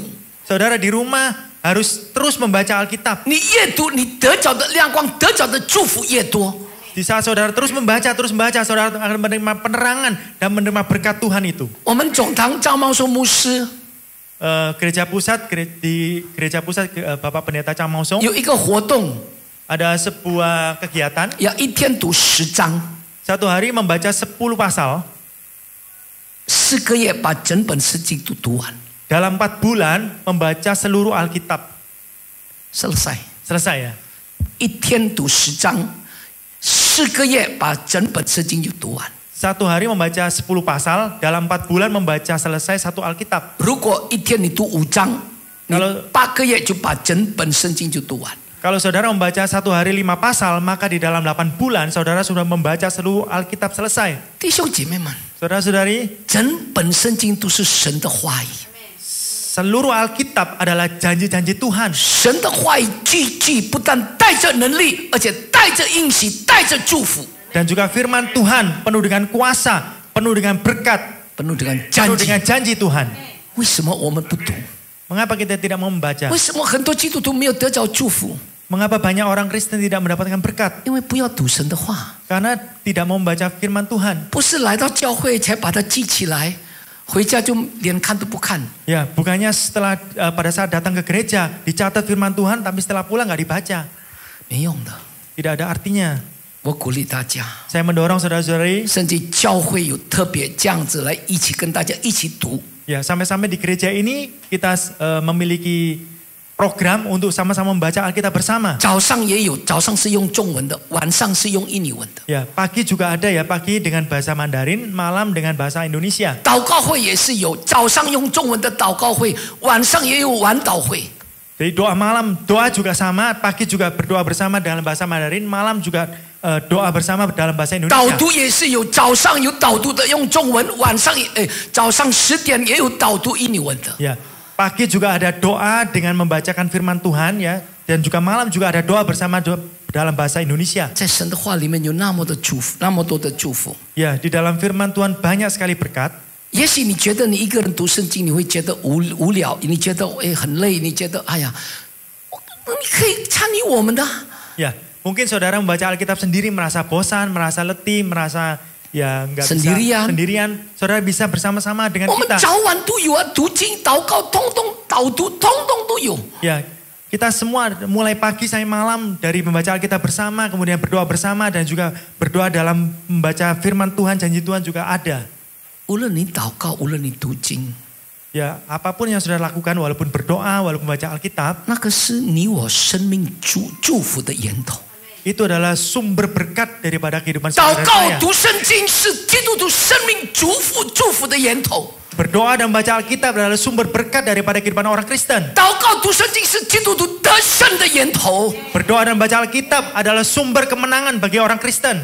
Saudara di rumah harus terus membaca Alkitab.
你越读，你得着的亮光，得着的祝福越多。
Di saat saudara terus membaca, saudara akan menerima penerangan dan menerima berkat Tuhan itu.
我们总堂张茂寿牧师
Gereja pusat, di gereja pusat Bapak Pendeta Chang Mao Song
有一个活动，
ada sebuah kegiatan.
要一天读10章，
Satu hari membaca 10 pasal.
4个月把整本圣经都读完，
Dalam 4 bulan membaca seluruh Alkitab.
selesai。
Selesai ya.
一天读10章，4个月把整本圣经就读完。
Satu hari membaca 10 pasal, dalam 4 bulan membaca selesai satu Alkitab.
如果一天你读5章，你
Kalau
8个月就把整本圣经就读完。
Kalau saudara membaca 1 hari 5 pasal, maka di dalam 8 bulan saudara sudah membaca seluruh Alkitab selesai.
弟兄姐妹们，
Saudara-saudari,
整本圣经都是神的话语，
seluruh Alkitab adalah janji-janji Tuhan.
神的话语句句不但带着能力，而且带着应许，带着祝福，
Dan juga firman Tuhan penuh dengan kuasa, penuh dengan berkat,
penuh dengan
penuh
战绩。
dengan janji Tuhan.
为什么我们不读？
Mengapa kita tidak mau membaca?
为什么很多基督徒没有得着祝福？
Mengapa banyak orang Kristen tidak mendapatkan berkat?
因为不要读神的话，
Karena tidak mau membaca firman Tuhan.
不是来到教会才把它记起来，回家就连看都不看。
Ya, bukannya setelah pada saat datang ke gereja dicatat firman Tuhan, tapi setelah pulang nggak dibaca.
没用的。
Tidak ada artinya.
我鼓励大家，
Saya mendorong saudara-saudari,
甚至教会有特别这样子来一起跟大家一起读。
ya sampai-sampai di gereja ini kita memiliki program untuk sama-sama membaca Alkitab bersama.
早上也有，早上是用中文的，晚上是用印尼文的。
Ya, pagi juga ada ya, pagi dengan bahasa Mandarin, malam dengan bahasa Indonesia.
祷告会也是有，早上用中文的祷告会，晚上也有晚祷会。
Jadi doa malam, doa juga sama, pagi juga berdoa bersama dalam bahasa Mandarin, malam juga doa bersama dalam bahasa
导
Indonesia.
读也是有，早上有导读的用中文，晚上早上10点也有导读印尼文的。
Ya, pagi juga ada doa dengan membacakan firman Tuhan ya, dan juga malam juga ada doa bersama dalam bahasa Indonesia.
在神的话里面有那么的祝福，那么多的祝福。
Ya, di dalam firman Tuhan banyak sekali berkat.
也许你觉得你一个人读圣经，你会觉得无聊，你觉得很累，你觉得哎呀，你可以参与我们的。
Ya, Mungkin saudara membaca Alkitab sendiri merasa bosan, merasa letih, merasa ya nggak bisa sendirian. Saudara bisa bersama-sama dengan kita. Ya, kita semua mulai pagi sampai malam dari membaca Alkitab bersama, kemudian berdoa bersama dan juga berdoa dalam membaca firman Tuhan, janji Tuhan juga ada. Ya, apapun yang saudara lakukan, walaupun berdoa, walaupun membaca Alkitab, itu adalah sumber berkat daripada kehidupan saudara saya. Berdoa dan membaca Alkitab adalah sumber berkat daripada kehidupan orang Kristen. Berdoa dan membaca Alkitab adalah sumber kemenangan bagi orang Kristen.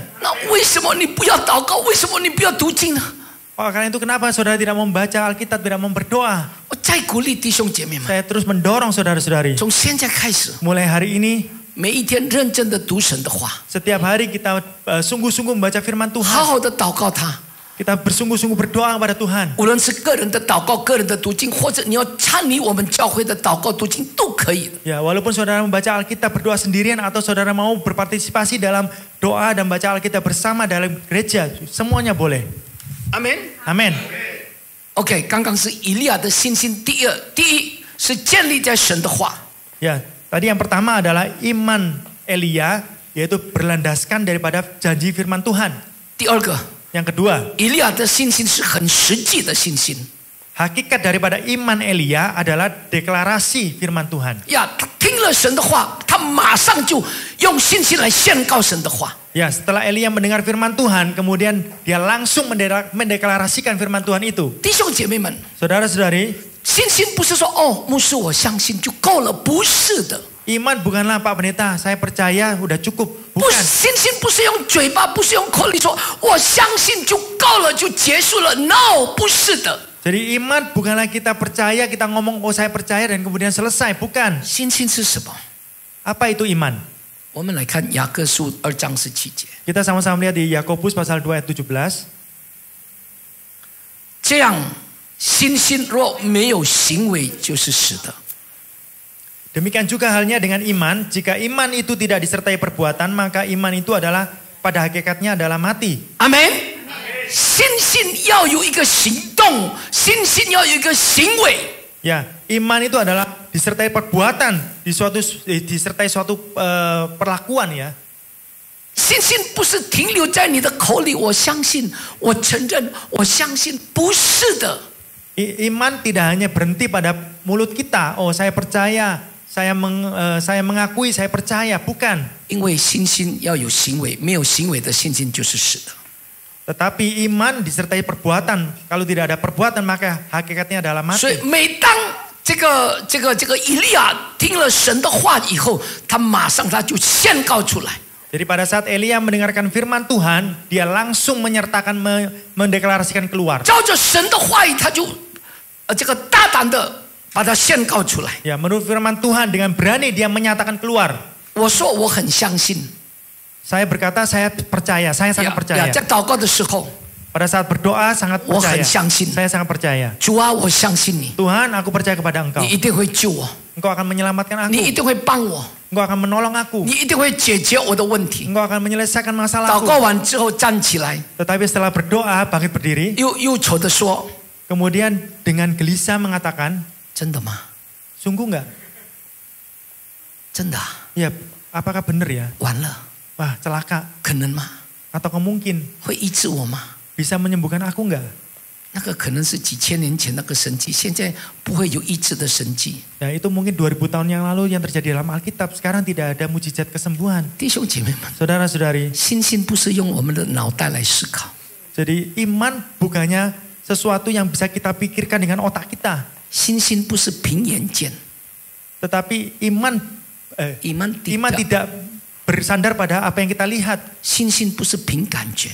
Karena itu kenapa saudara tidak mau membaca Alkitab, tidak mau berdoa? Saya terus mendorong saudara-saudari. Mulai hari ini, setiap hari kita sungguh-sungguh membaca firman Tuhan. Kita bersungguh-sungguh berdoa kepada Tuhan. Ya, walaupun saudara membaca Alkitab berdoa sendirian atau saudara mau berpartisipasi dalam doa dan baca Alkitab bersama dalam gereja, semuanya boleh.
Amen.
Amen.
OK， 刚刚是以利亚的信心，第一是建立在神的话。
Ya, tadi yang pertama adalah iman Elia, yaitu berlandaskan daripada janji firman Tuhan.
第二个，
yang kedua，
以利亚的信心是很实际的信心。
Hakikat daripada iman Elia adalah deklarasi firman Tuhan.
呀，他听了神的话，他马上就用信心来宣告神的话。
Ya, setelah Elia mendengar firman Tuhan, kemudian dia langsung mendeklarasikan firman Tuhan itu.
弟兄姐妹们，
saudara-saudari,
信心不是说哦，牧师我相信就够了，不是的。
Iman bukanlah Pak Pendeta, saya percaya udah cukup. Bukan.
信心不是用嘴巴，不是用口里说我相信就够了，就结束了。No， 不是的。
Jadi iman bukanlah kita percaya, kita ngomong oh saya percaya dan kemudian selesai, bukan.
信心是什么？
Apa itu iman?
我们来看雅各书2章17节。
Kita sama-sama lihat di Yakobus pasal 2 ayat 17.
这样，信心若没有行为，就是死的。
Demikian juga halnya dengan iman, jika iman itu tidak disertai perbuatan, maka iman itu adalah pada hakikatnya adalah mati. Amin.
信心要有一个行动，信心要有一个行为。
Ya, iman itu adalah disertai perbuatan, disertai suatu perlakuan ya.
信心不是停留在你的口里，我相信，我承认，我相信，不是的。
Iman tidak hanya berhenti pada mulut kita, oh saya percaya, saya mengakui, saya percaya, bukan.
因为信心要有行为，没有行为的信心就是死的。
Tetapi iman disertai perbuatan. Kalau tidak ada perbuatan maka hakikatnya adalah mati.
所以每当这个以利亚听了神的话以后，他马上他就宣告出来。
Jadi pada saat Elia mendengarkan firman Tuhan, dia langsung menyertakan, mendeklarasikan keluar.
照着神的话语，他就大胆的把它宣告出来。
Ya, menurut firman Tuhan dengan berani dia menyatakan keluar.
我说我很相信。
Saya berkata saya percaya, saya sangat percaya.
在祷告的时候，
pada saat berdoa sangat percaya. Saya sangat percaya.
主啊，我相信你。
Tuhan, aku percaya kepada Engkau.
你一定会救我。
Engkau akan menyelamatkan aku.
你一定会帮我。
Engkau akan menolong aku.
你一定会解决我的问题。
Engkau akan menyelesaikan masalahku.
祷告完之后站起来。
Tetapi setelah berdoa bangkit berdiri.
忧愁的说。
Kemudian dengan gelisah mengatakan.
真的吗？
Sungguh enggak?
真的。
Ya, apakah benar ya?
完了。
Wah, celaka.
可能吗？
Atau mungkin
会医治我吗？
bisa menyembuhkan aku enggak?
那个可能是几千年前那个神迹，现在不会有医治的神迹。
Ya, itu mungkin 2000 tahun yang lalu yang terjadi dalam Alkitab. Sekarang tidak ada mujizat kesembuhan.
弟兄姐妹们，
saudara-saudari,
信心不是用我们的脑袋来思考。
Jadi iman bukannya sesuatu yang bisa kita pikirkan dengan otak kita.
信心不是凭眼见，
Tetapi iman tidak bersandar pada apa yang kita lihat.
信心不是凭感觉，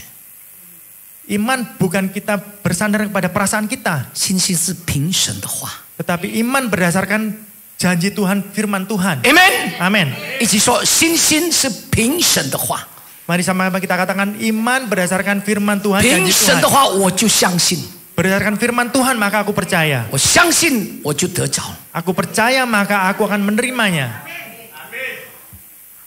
Iman bukan kita bersandar kepada perasaan kita.
信心是凭神的话。
Tetapi iman berdasarkan janji Tuhan, firman Tuhan.
Amen.
Amin.
一起说，信心是凭神的话。
Mari sama-sama kita katakan iman berdasarkan firman Tuhan,
凭
janji
神
Tuhan.
的话，我就相信。
Berdasarkan firman Tuhan maka aku percaya.
我相信，我就得着。
Aku percaya maka aku akan menerimanya.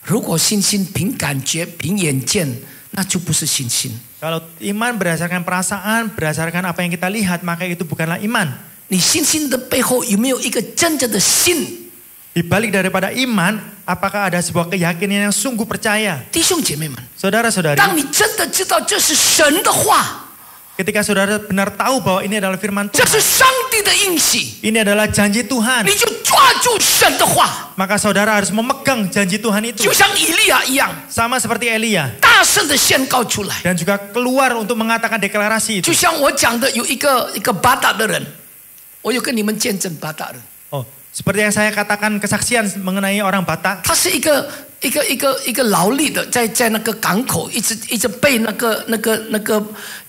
如果信心凭感觉、凭眼见，那就不是信心。
Kalau iman berdasarkan perasaan, berdasarkan apa yang kita lihat, maka itu bukanlah iman.
你信心的背后有没有一个真正的信？
Di balik daripada iman, apakah ada sebuah keyakinan yang sungguh percaya?
弟兄姐妹们，
Saudara-saudari,
当你真的知道这是神的话，
ketika saudara benar tahu bahwa ini adalah firman
这
Tuhan,
是上帝的应许，
ini adalah janji Tuhan,
你就抓住神的话，
maka saudara harus memegang janji Tuhan itu.
就像以利亚一样，
Sama seperti Elia.
大声的宣告出来。
Dan juga keluar untuk mengatakan deklarasi
就
itu.
像我讲的，有一个巴达的人，我有跟你们见证巴达人，
Oh, seperti yang saya katakan kesaksian mengenai orang Batak.
他是一个劳力的，在那个港口一直背那个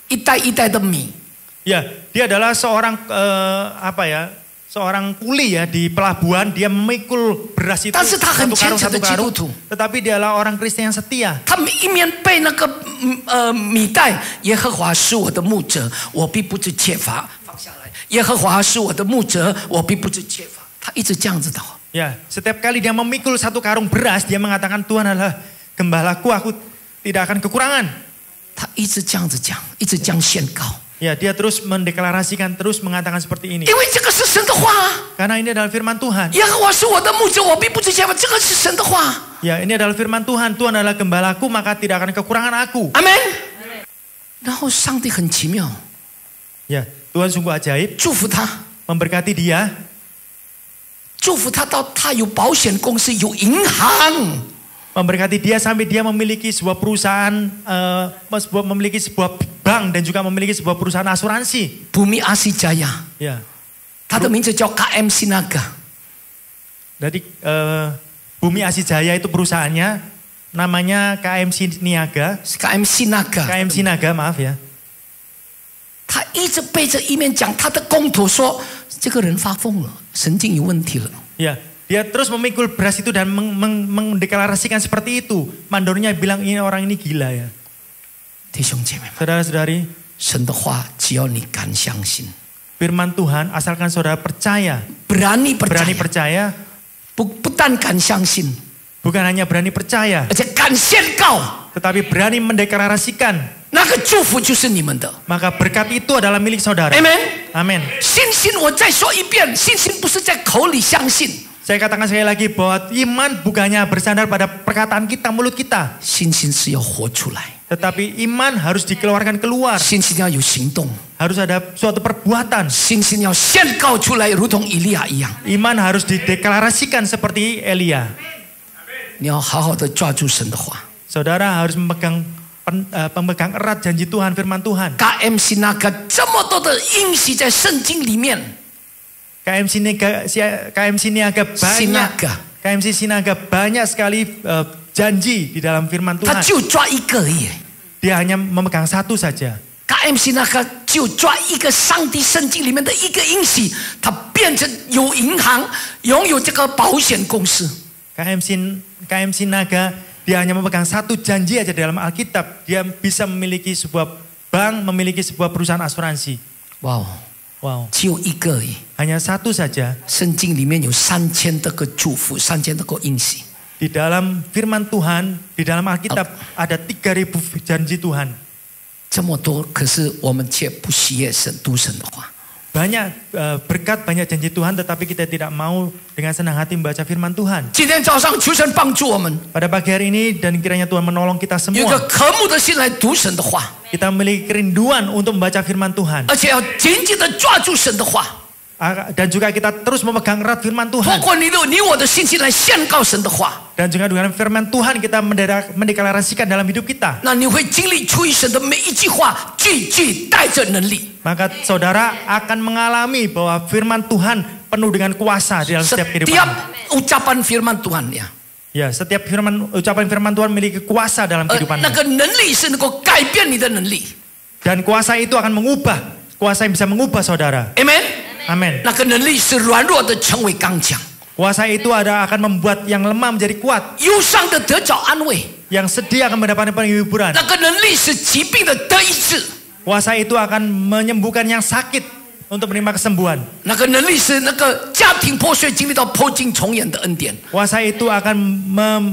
一袋一袋的米。
Ya, dia adalah seorang seorang kuli ya di pelabuhan, dia memikul beras itu
但是他很
satu
虔
karung
诚的
satu
基督
karung.
徒，
Tetapi dia adalah orang Kristen yang setia.
他一面背那个米袋，耶和华是我的牧者，我必不致缺乏。放下来，耶和华是我的牧者，我必不致缺乏。他一直这样子祷。
Ya, setiap kali dia memikul satu karung beras, dia mengatakan Tuhan adalah gembalaku, aku tidak akan kekurangan.
他一直这样子讲，一直这样宣告，
Ya, dia terus mendeklarasikan, terus mengatakan seperti ini.
因为这个是神的话。
Karena ini adalah firman Tuhan.
耶和华是我的牧者，我必不致缺乏。这个是神的话。
Ya, ini adalah firman Tuhan. Tuhan adalah gembalaku, maka tidak akan kekurangan aku.
阿门。然后上帝很奇妙，
Ya, Tuhan sungguh ajaib,
祝福他，
memberkati dia,
祝福他到他有保险公司，有银行。
memberkati dia sampai dia memiliki sebuah perusahaan, memiliki sebuah bank dan juga memiliki sebuah perusahaan asuransi.
Bumi Asijaya，
Ya,
他的名字叫 KM Sinaga。
jadi Bumi Asijaya itu perusahaannya, namanya KM Niaga,
KM Sinaga，
KM Sinaga, maaf ya.
他一直背着一面讲他的公头说，这个人发疯了，神经有问题了。
Ya, dia terus memikul beras itu dan mendeklarasikan seperti itu. Mandornya bilang ini orang ini gila ya.
弟兄姐妹们，
Saudara-saudari,
神的话只要你敢相信，
firman Tuhan asalkan saudara percaya,
berani
berani
percaya，
percaya,
不但敢相信，
bukan hanya berani percaya,
而且敢宣告，
tetapi berani mendeklarasikan,
那个祝福就是你们的。
maka berkat itu adalah milik saudara.
Amen。
Amin.
信心，我再说一遍，信心不是在口里相信，
Saya katakan sekali lagi bahwa iman bukannya bersandar pada perkataan kita, mulut kita,
信心是要活出来，
tetapi iman harus dikeluarkan keluar,
信心要有行动，
harus ada suatu perbuatan.
信心要宣告出来，如同以利亚一样。
Iman harus dideklarasikan seperti Elia.
你要好好的抓住神的话。
Saudara harus pemegang erat janji Tuhan, firman Tuhan.
KM Sinaga 这么多的应许在圣经里面，
KM Sinaga banyak. KMC Sinaga banyak sekali janji di dalam firman
他
Tuhan.
就抓一个而已。
Dia hanya memegang satu saja.
KM Sinaga 就抓一个上帝圣经里面的一个应许，他变成有银行，拥有这个保险公司。
KM Sinaga dia hanya memegang satu janji aja dalam Alkitab. Dia bisa memiliki sebuah bank, memiliki sebuah perusahaan asuransi.
哇哦，
Wow,
只有一个而已。
hanya satu saja.
圣经里面有3000多个祝福，3000多个应许。
Di dalam firman Tuhan, di dalam Alkitab ada 3000 janji Tuhan.
这么多，可是我们却不喜悦神读神的话。
Banyak berkat, banyak janji Tuhan, tetapi kita tidak mau dengan senang hati membaca firman Tuhan.
今天早上求神帮助我们，
Pada pagi hari ini dan kiranya Tuhan menolong kita
有一个
semua.
渴慕的心来读神的话，
Kita memiliki kerinduan untuk membaca firman Tuhan.
而且要紧紧的抓住神的话。
Dan juga kita terus memegang erat firman
包
Tuhan.
括你我的信心来宣告神的话，
Dan juga dengan firman Tuhan kita mendeklarasikan dalam hidup kita.
那你会经历出于神的每一句话，句句带着能力。
Maka saudara akan mengalami bahwa firman Tuhan penuh dengan kuasa di dalam setiap kehidupan.
Setiap ucapan firman Tuhan ya，
Ya, setiap ucapan firman Tuhan memiliki kuasa dalam
那
kehidupannya.
个能力是能够改变你的能力。
Dan kuasa itu akan mengubah. Kuasa yang bisa mengubah saudara.
Amen。
Amin.
那个能力是软弱的成为刚强，
Kuasa itu akan membuat yang lemah menjadi kuat.
忧伤的得着安慰。
Yang sedih akan mendapatkan penghiburan.
那个能力是疾病的得医治。
Kuasa itu akan menyembuhkan yang sakit. untuk menerima kesembuhan.
那个能力是那个家庭破碎经历到破镜重圆的恩典。
Kuasa itu akan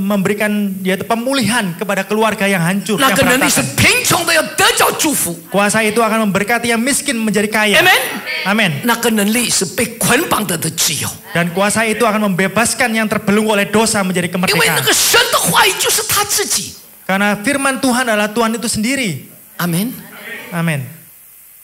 memberikan yaitu pemulihan kepada keluarga yang hancur,
那
yang
个能力是
berantakan.
贫穷的要得着祝福。
Kuasa itu akan memberkati yang miskin menjadi kaya.
Amen.
Amin.
那个能力是被捆绑的自由。
Dan kuasa itu akan membebaskan yang terbelenggu oleh dosa menjadi
因为那
kemerdekaan.
个神的话语就是他自己。
Karena firman Tuhan adalah Tuhan itu sendiri.
阿门。
Amin.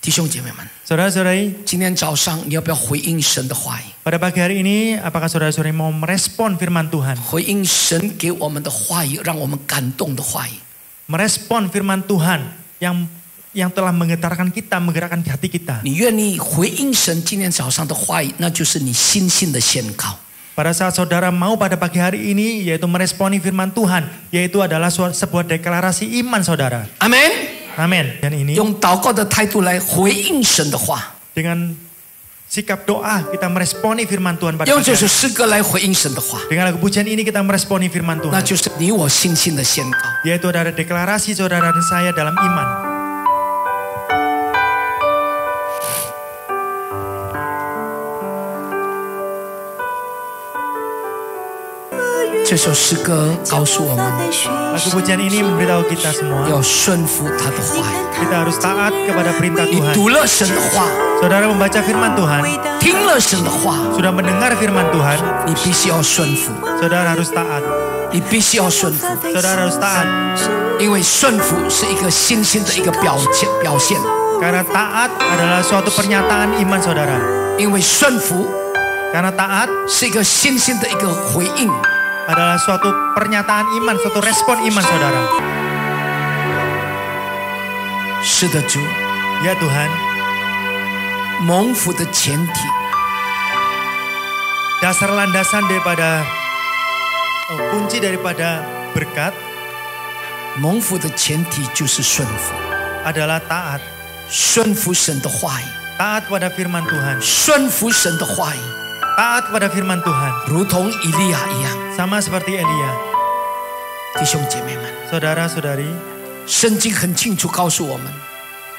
弟兄姐妹们，
Saudara-saudari,
今天早上你要不要回应神的话语？
pada pagi hari ini apakah saudara-saudari mau merespon firman Tuhan?
回应神给我们的话语，让我们感动的话语。
Merespon firman Tuhan yang telah menggetarkan kita, menggerakkan hati kita.
你愿意回应神今天早上的话语，那就是你心性的宣告。
Pada saat saudara mau pada pagi hari ini yaitu meresponi firman Tuhan, yaitu adalah sebuah deklarasi iman saudara.
阿门。
Amin. Dan ini
用祷告的态度来回应神的话，
dengan sikap doa kita meresponi firman Tuhan pada
用
pagi
这首
hari.
诗歌来回应神的话，
Dengan lagu pujian ini kita meresponi firman
那
Tuhan,
就是你我心性的宣告。
yaitu adalah deklarasi saudara dan saya dalam iman.
这首诗歌告诉我们，
Lagu pujian ini memberitahu kita semua,
要顺服他的话语。
kita harus taat kepada perintah
你
Tuhan.
读了神的话，
Saudara membaca firman Tuhan,
听了神的话，
sudah mendengar firman Tuhan,
你必须要顺服，
saudara harus taat.
你必须要顺服，
Saudara harus taat.
因为顺服是一个信心的一个表现。
Karena taat adalah suatu pernyataan iman saudara.
因为顺服
Karena taat
是一个信心的一个回应。
adalah suatu pernyataan iman, suatu respon iman saudara.
是的，主，
Ya Tuhan,
蒙福的前提
dasar landasan daripada kunci daripada berkat
蒙福的前提就是顺服，
adalah taat.
顺服神的话语，
Taat pada firman Tuhan.
顺服神的话语，
Taat pada firman Tuhan.
如同以利亚一样。
Sama seperti Elia.
弟兄姐妹们，
Saudara-saudari,
圣经很清楚告诉我们，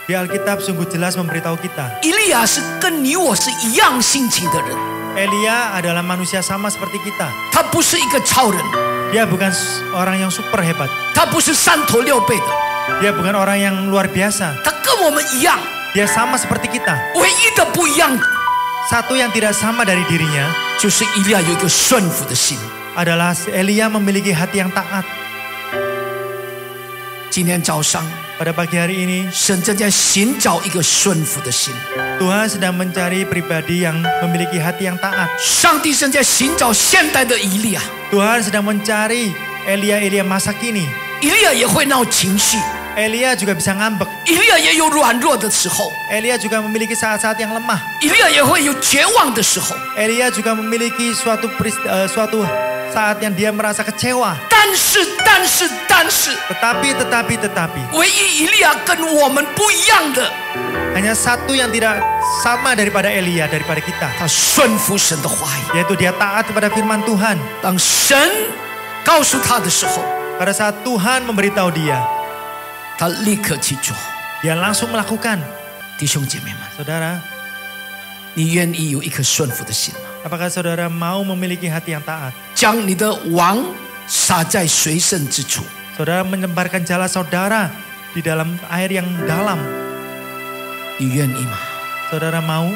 di Alkitab sungguh jelas memberitahu kita.
以利亚是跟你我是一样性情的人，
Elia adalah manusia sama seperti kita.
他不是一个超人，
Dia bukan orang yang super hebat.
他不是三头六臂的，
Dia bukan orang yang luar biasa.
他跟我们一样。
Dia sama seperti kita.
唯一的不一样
Satu yang tidak sama dari dirinya
就是以利亚有一个顺服的心。
adalah Elia memiliki hati yang taat.
今天早上，
Pada pagi hari ini,
神正在寻找一个顺服的心。
Tuhan sedang mencari pribadi yang memiliki hati yang taat.
上帝正在寻找现代的以利亚。
Tuhan sedang mencari Elia masa kini.
以利亚也会闹情绪，
Elia juga bisa ngambek.
以利亚也有软弱的时候，
Elia juga memiliki saat-saat yang lemah.
以利亚也会有绝望的时候。
Elia juga memiliki suatu saat yang dia merasa kecewa.
但是，
Tetapi,
唯一以利亚跟我们不一样的，
hanya satu yang tidak sama daripada Elia, daripada kita.
他顺服神的话语。
Yaitu dia taat kepada firman Tuhan.
当神告诉他的时候，
Pada saat Tuhan memberitahu dia,
他立刻去做。
dia langsung melakukan.
弟兄姐妹们，
Saudara,
你愿意有一颗顺服的心吗？
apakah saudara mau memiliki hati yang taat?
将你的王撒在随身之处，
Saudara menyebarkan jala saudara di dalam air yang dalam.
你愿意吗？
Saudara mau?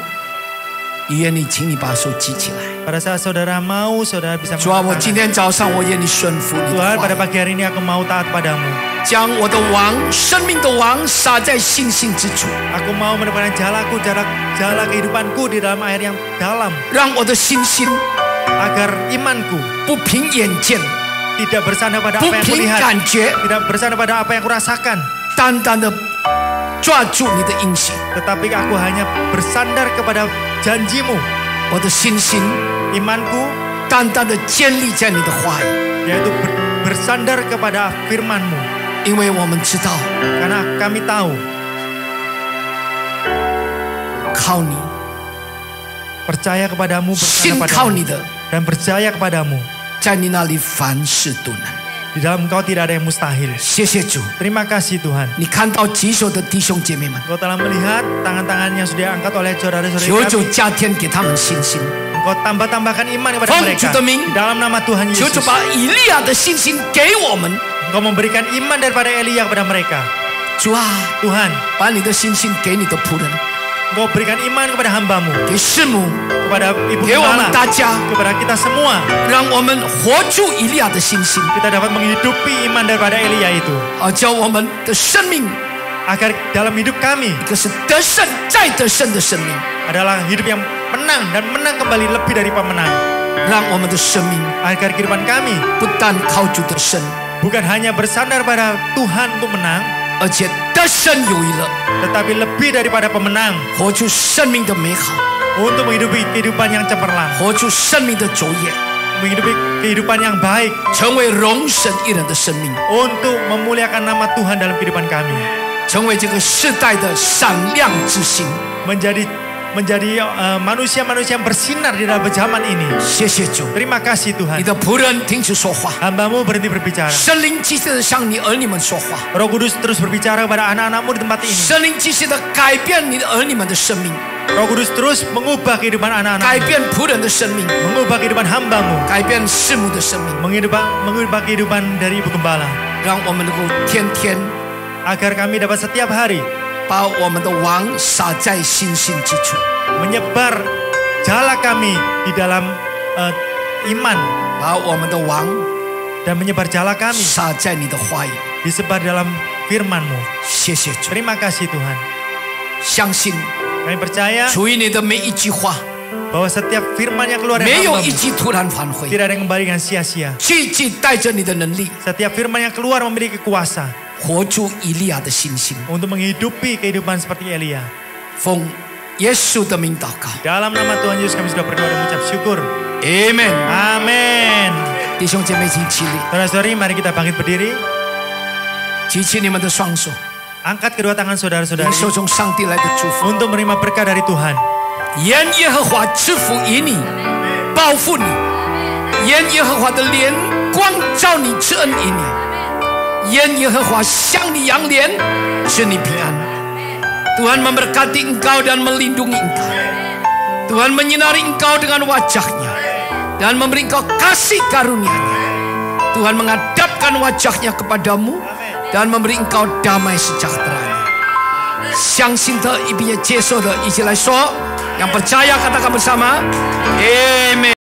你愿意，请你把手举起来。
Pada saat saudara mau, saudara bisa
主啊，我
mengatakan,
今天早上我愿意顺服你的
Tuhan,
话
pada
语，
pagi hari ini aku mau taat padamu.
将我的王、生命的王撒在信心之处，
Aku mau menebarkan jalaku, jala kehidupanku di dalam air yang dalam.
让我的信心
Agar imanku
不凭眼见，
tidak bersandar pada
不
apa yang
凭
kulihat.
感觉，
Tidak bersandar pada apa yang kurasakan.
单单的抓住你的应许。
Tetapi aku hanya bersandar kepada janjimu.
我的信心
Imanku
单单的建立在你的话语，
yaitu bersandar kepada firman-Mu.
因为我们知道
Karena kami tahu
靠你，
percaya kepadamu,
信
bersandar
靠
padamu,
你的，
dan percaya kepadamu.
在你那里凡事都能。
Di dalam Engkau tidak ada yang mustahil.
谢谢主，
Terima kasih Tuhan.
你看到举手的弟兄姐妹们，
Engkau telah melihat tangan-tangan yang sudah angkat oleh saudara-saudara
求主
kami.
加添给他们信心，
Engkau tambahkan iman kepada
奉
mereka.
主的名，
Di dalam nama Tuhan
求
Yesus.
主把以利亚的信心给我们。
Engkau memberikan iman daripada Elia kepada mereka.
主啊，
Tuhan,
把你的信心给你的仆人，
Engkau berikan iman kepada hambamu,
给师母，
kepada ibu
给我们
kepala,
大家，
kepada kita semua.
让我们活出以利亚的信心，
Kita dapat menghidupi iman daripada Elia itu.
叫我们的生命
Agar dalam hidup kami
一个是得胜再得胜的生命，
adalah hidup yang menang dan menang kembali lebih dari pemenang.
让我们的生命
Agar kehidupan kami
不但靠主得胜，
bukan hanya bersandar pada Tuhan untuk menang,
而且得胜有余了，
tetapi lebih daripada pemenang
活出生命的美好，
untuk menghidupi kehidupan yang cemerlang,
活出生命的卓越，
menghidupi kehidupan yang baik,
成为荣神一人的生命，
untuk memuliakan nama Tuhan dalam kehidupan kami,
成为这个世代的闪亮之星。
menjadi manusia-manusia yang bersinar di dalam zaman ini.
谢谢主，
Terima kasih
你
Tuhan.
的仆人停止说话，
Hambamu berhenti berbicara.
圣灵继续的向你儿女们说话，
Roh Kudus terus berbicara kepada anak-anakmu di tempat ini.
圣灵继续的改变你的儿女们的生命，
Roh Kudus terus mengubah kehidupan
改
anak-anakmu,
变仆人的生命，
mengubah kehidupan hambamu,
改变师母的生命，
mengubah kehidupan dari ibu gembala,
让我们能够天天
agar kami dapat setiap hari
把我们的王撒在信心之处，
menyebar jala kami di dalam iman
把我们的王
dan menyebar jala kami
撒在你的话语。
disebar dalam firman-Mu.
谢谢主，
Terima kasih Tuhan.
相信
Kami percaya
属于你的每一句话，
bahwa setiap firman yang keluar dari
没有一
hambamu
句突然返回，
tidak ada yang kembali dengan sia-sia.
句句带着你的能力，
Setiap firman yang keluar memiliki kuasa
活出以利亚的信心。
untuk menghidupi kehidupan seperti Elia.
奉耶稣的名祷告
Dalam nama Tuhan Yesus kami sudah berdoa dan mengucap syukur.
，Amen。
Amin.
弟兄姐妹，请起立，
Saudara-saudari, mari kita bangkit berdiri.
举起你们的双手，
Angkat kedua tangan
领
saudara-saudari
受从上帝来的祝福。
untuk menerima berkat dari Tuhan.
愿耶和华赐福于你，报复你；愿耶和华的脸光照你，赐恩于你；愿耶和华向你扬脸，赐你平安。Tuhan memberkati engkau dan melindungi engkau. Tuhan menyinari engkau dengan wajahnya dan memberi engkau kasih karunia-Nya. Tuhan menghadapkan wajahnya kepadamu dan memberi engkau damai sejahtera-Nya. 相信的，一并接受的，一起来说。 yang percaya katakan bersama, Amen.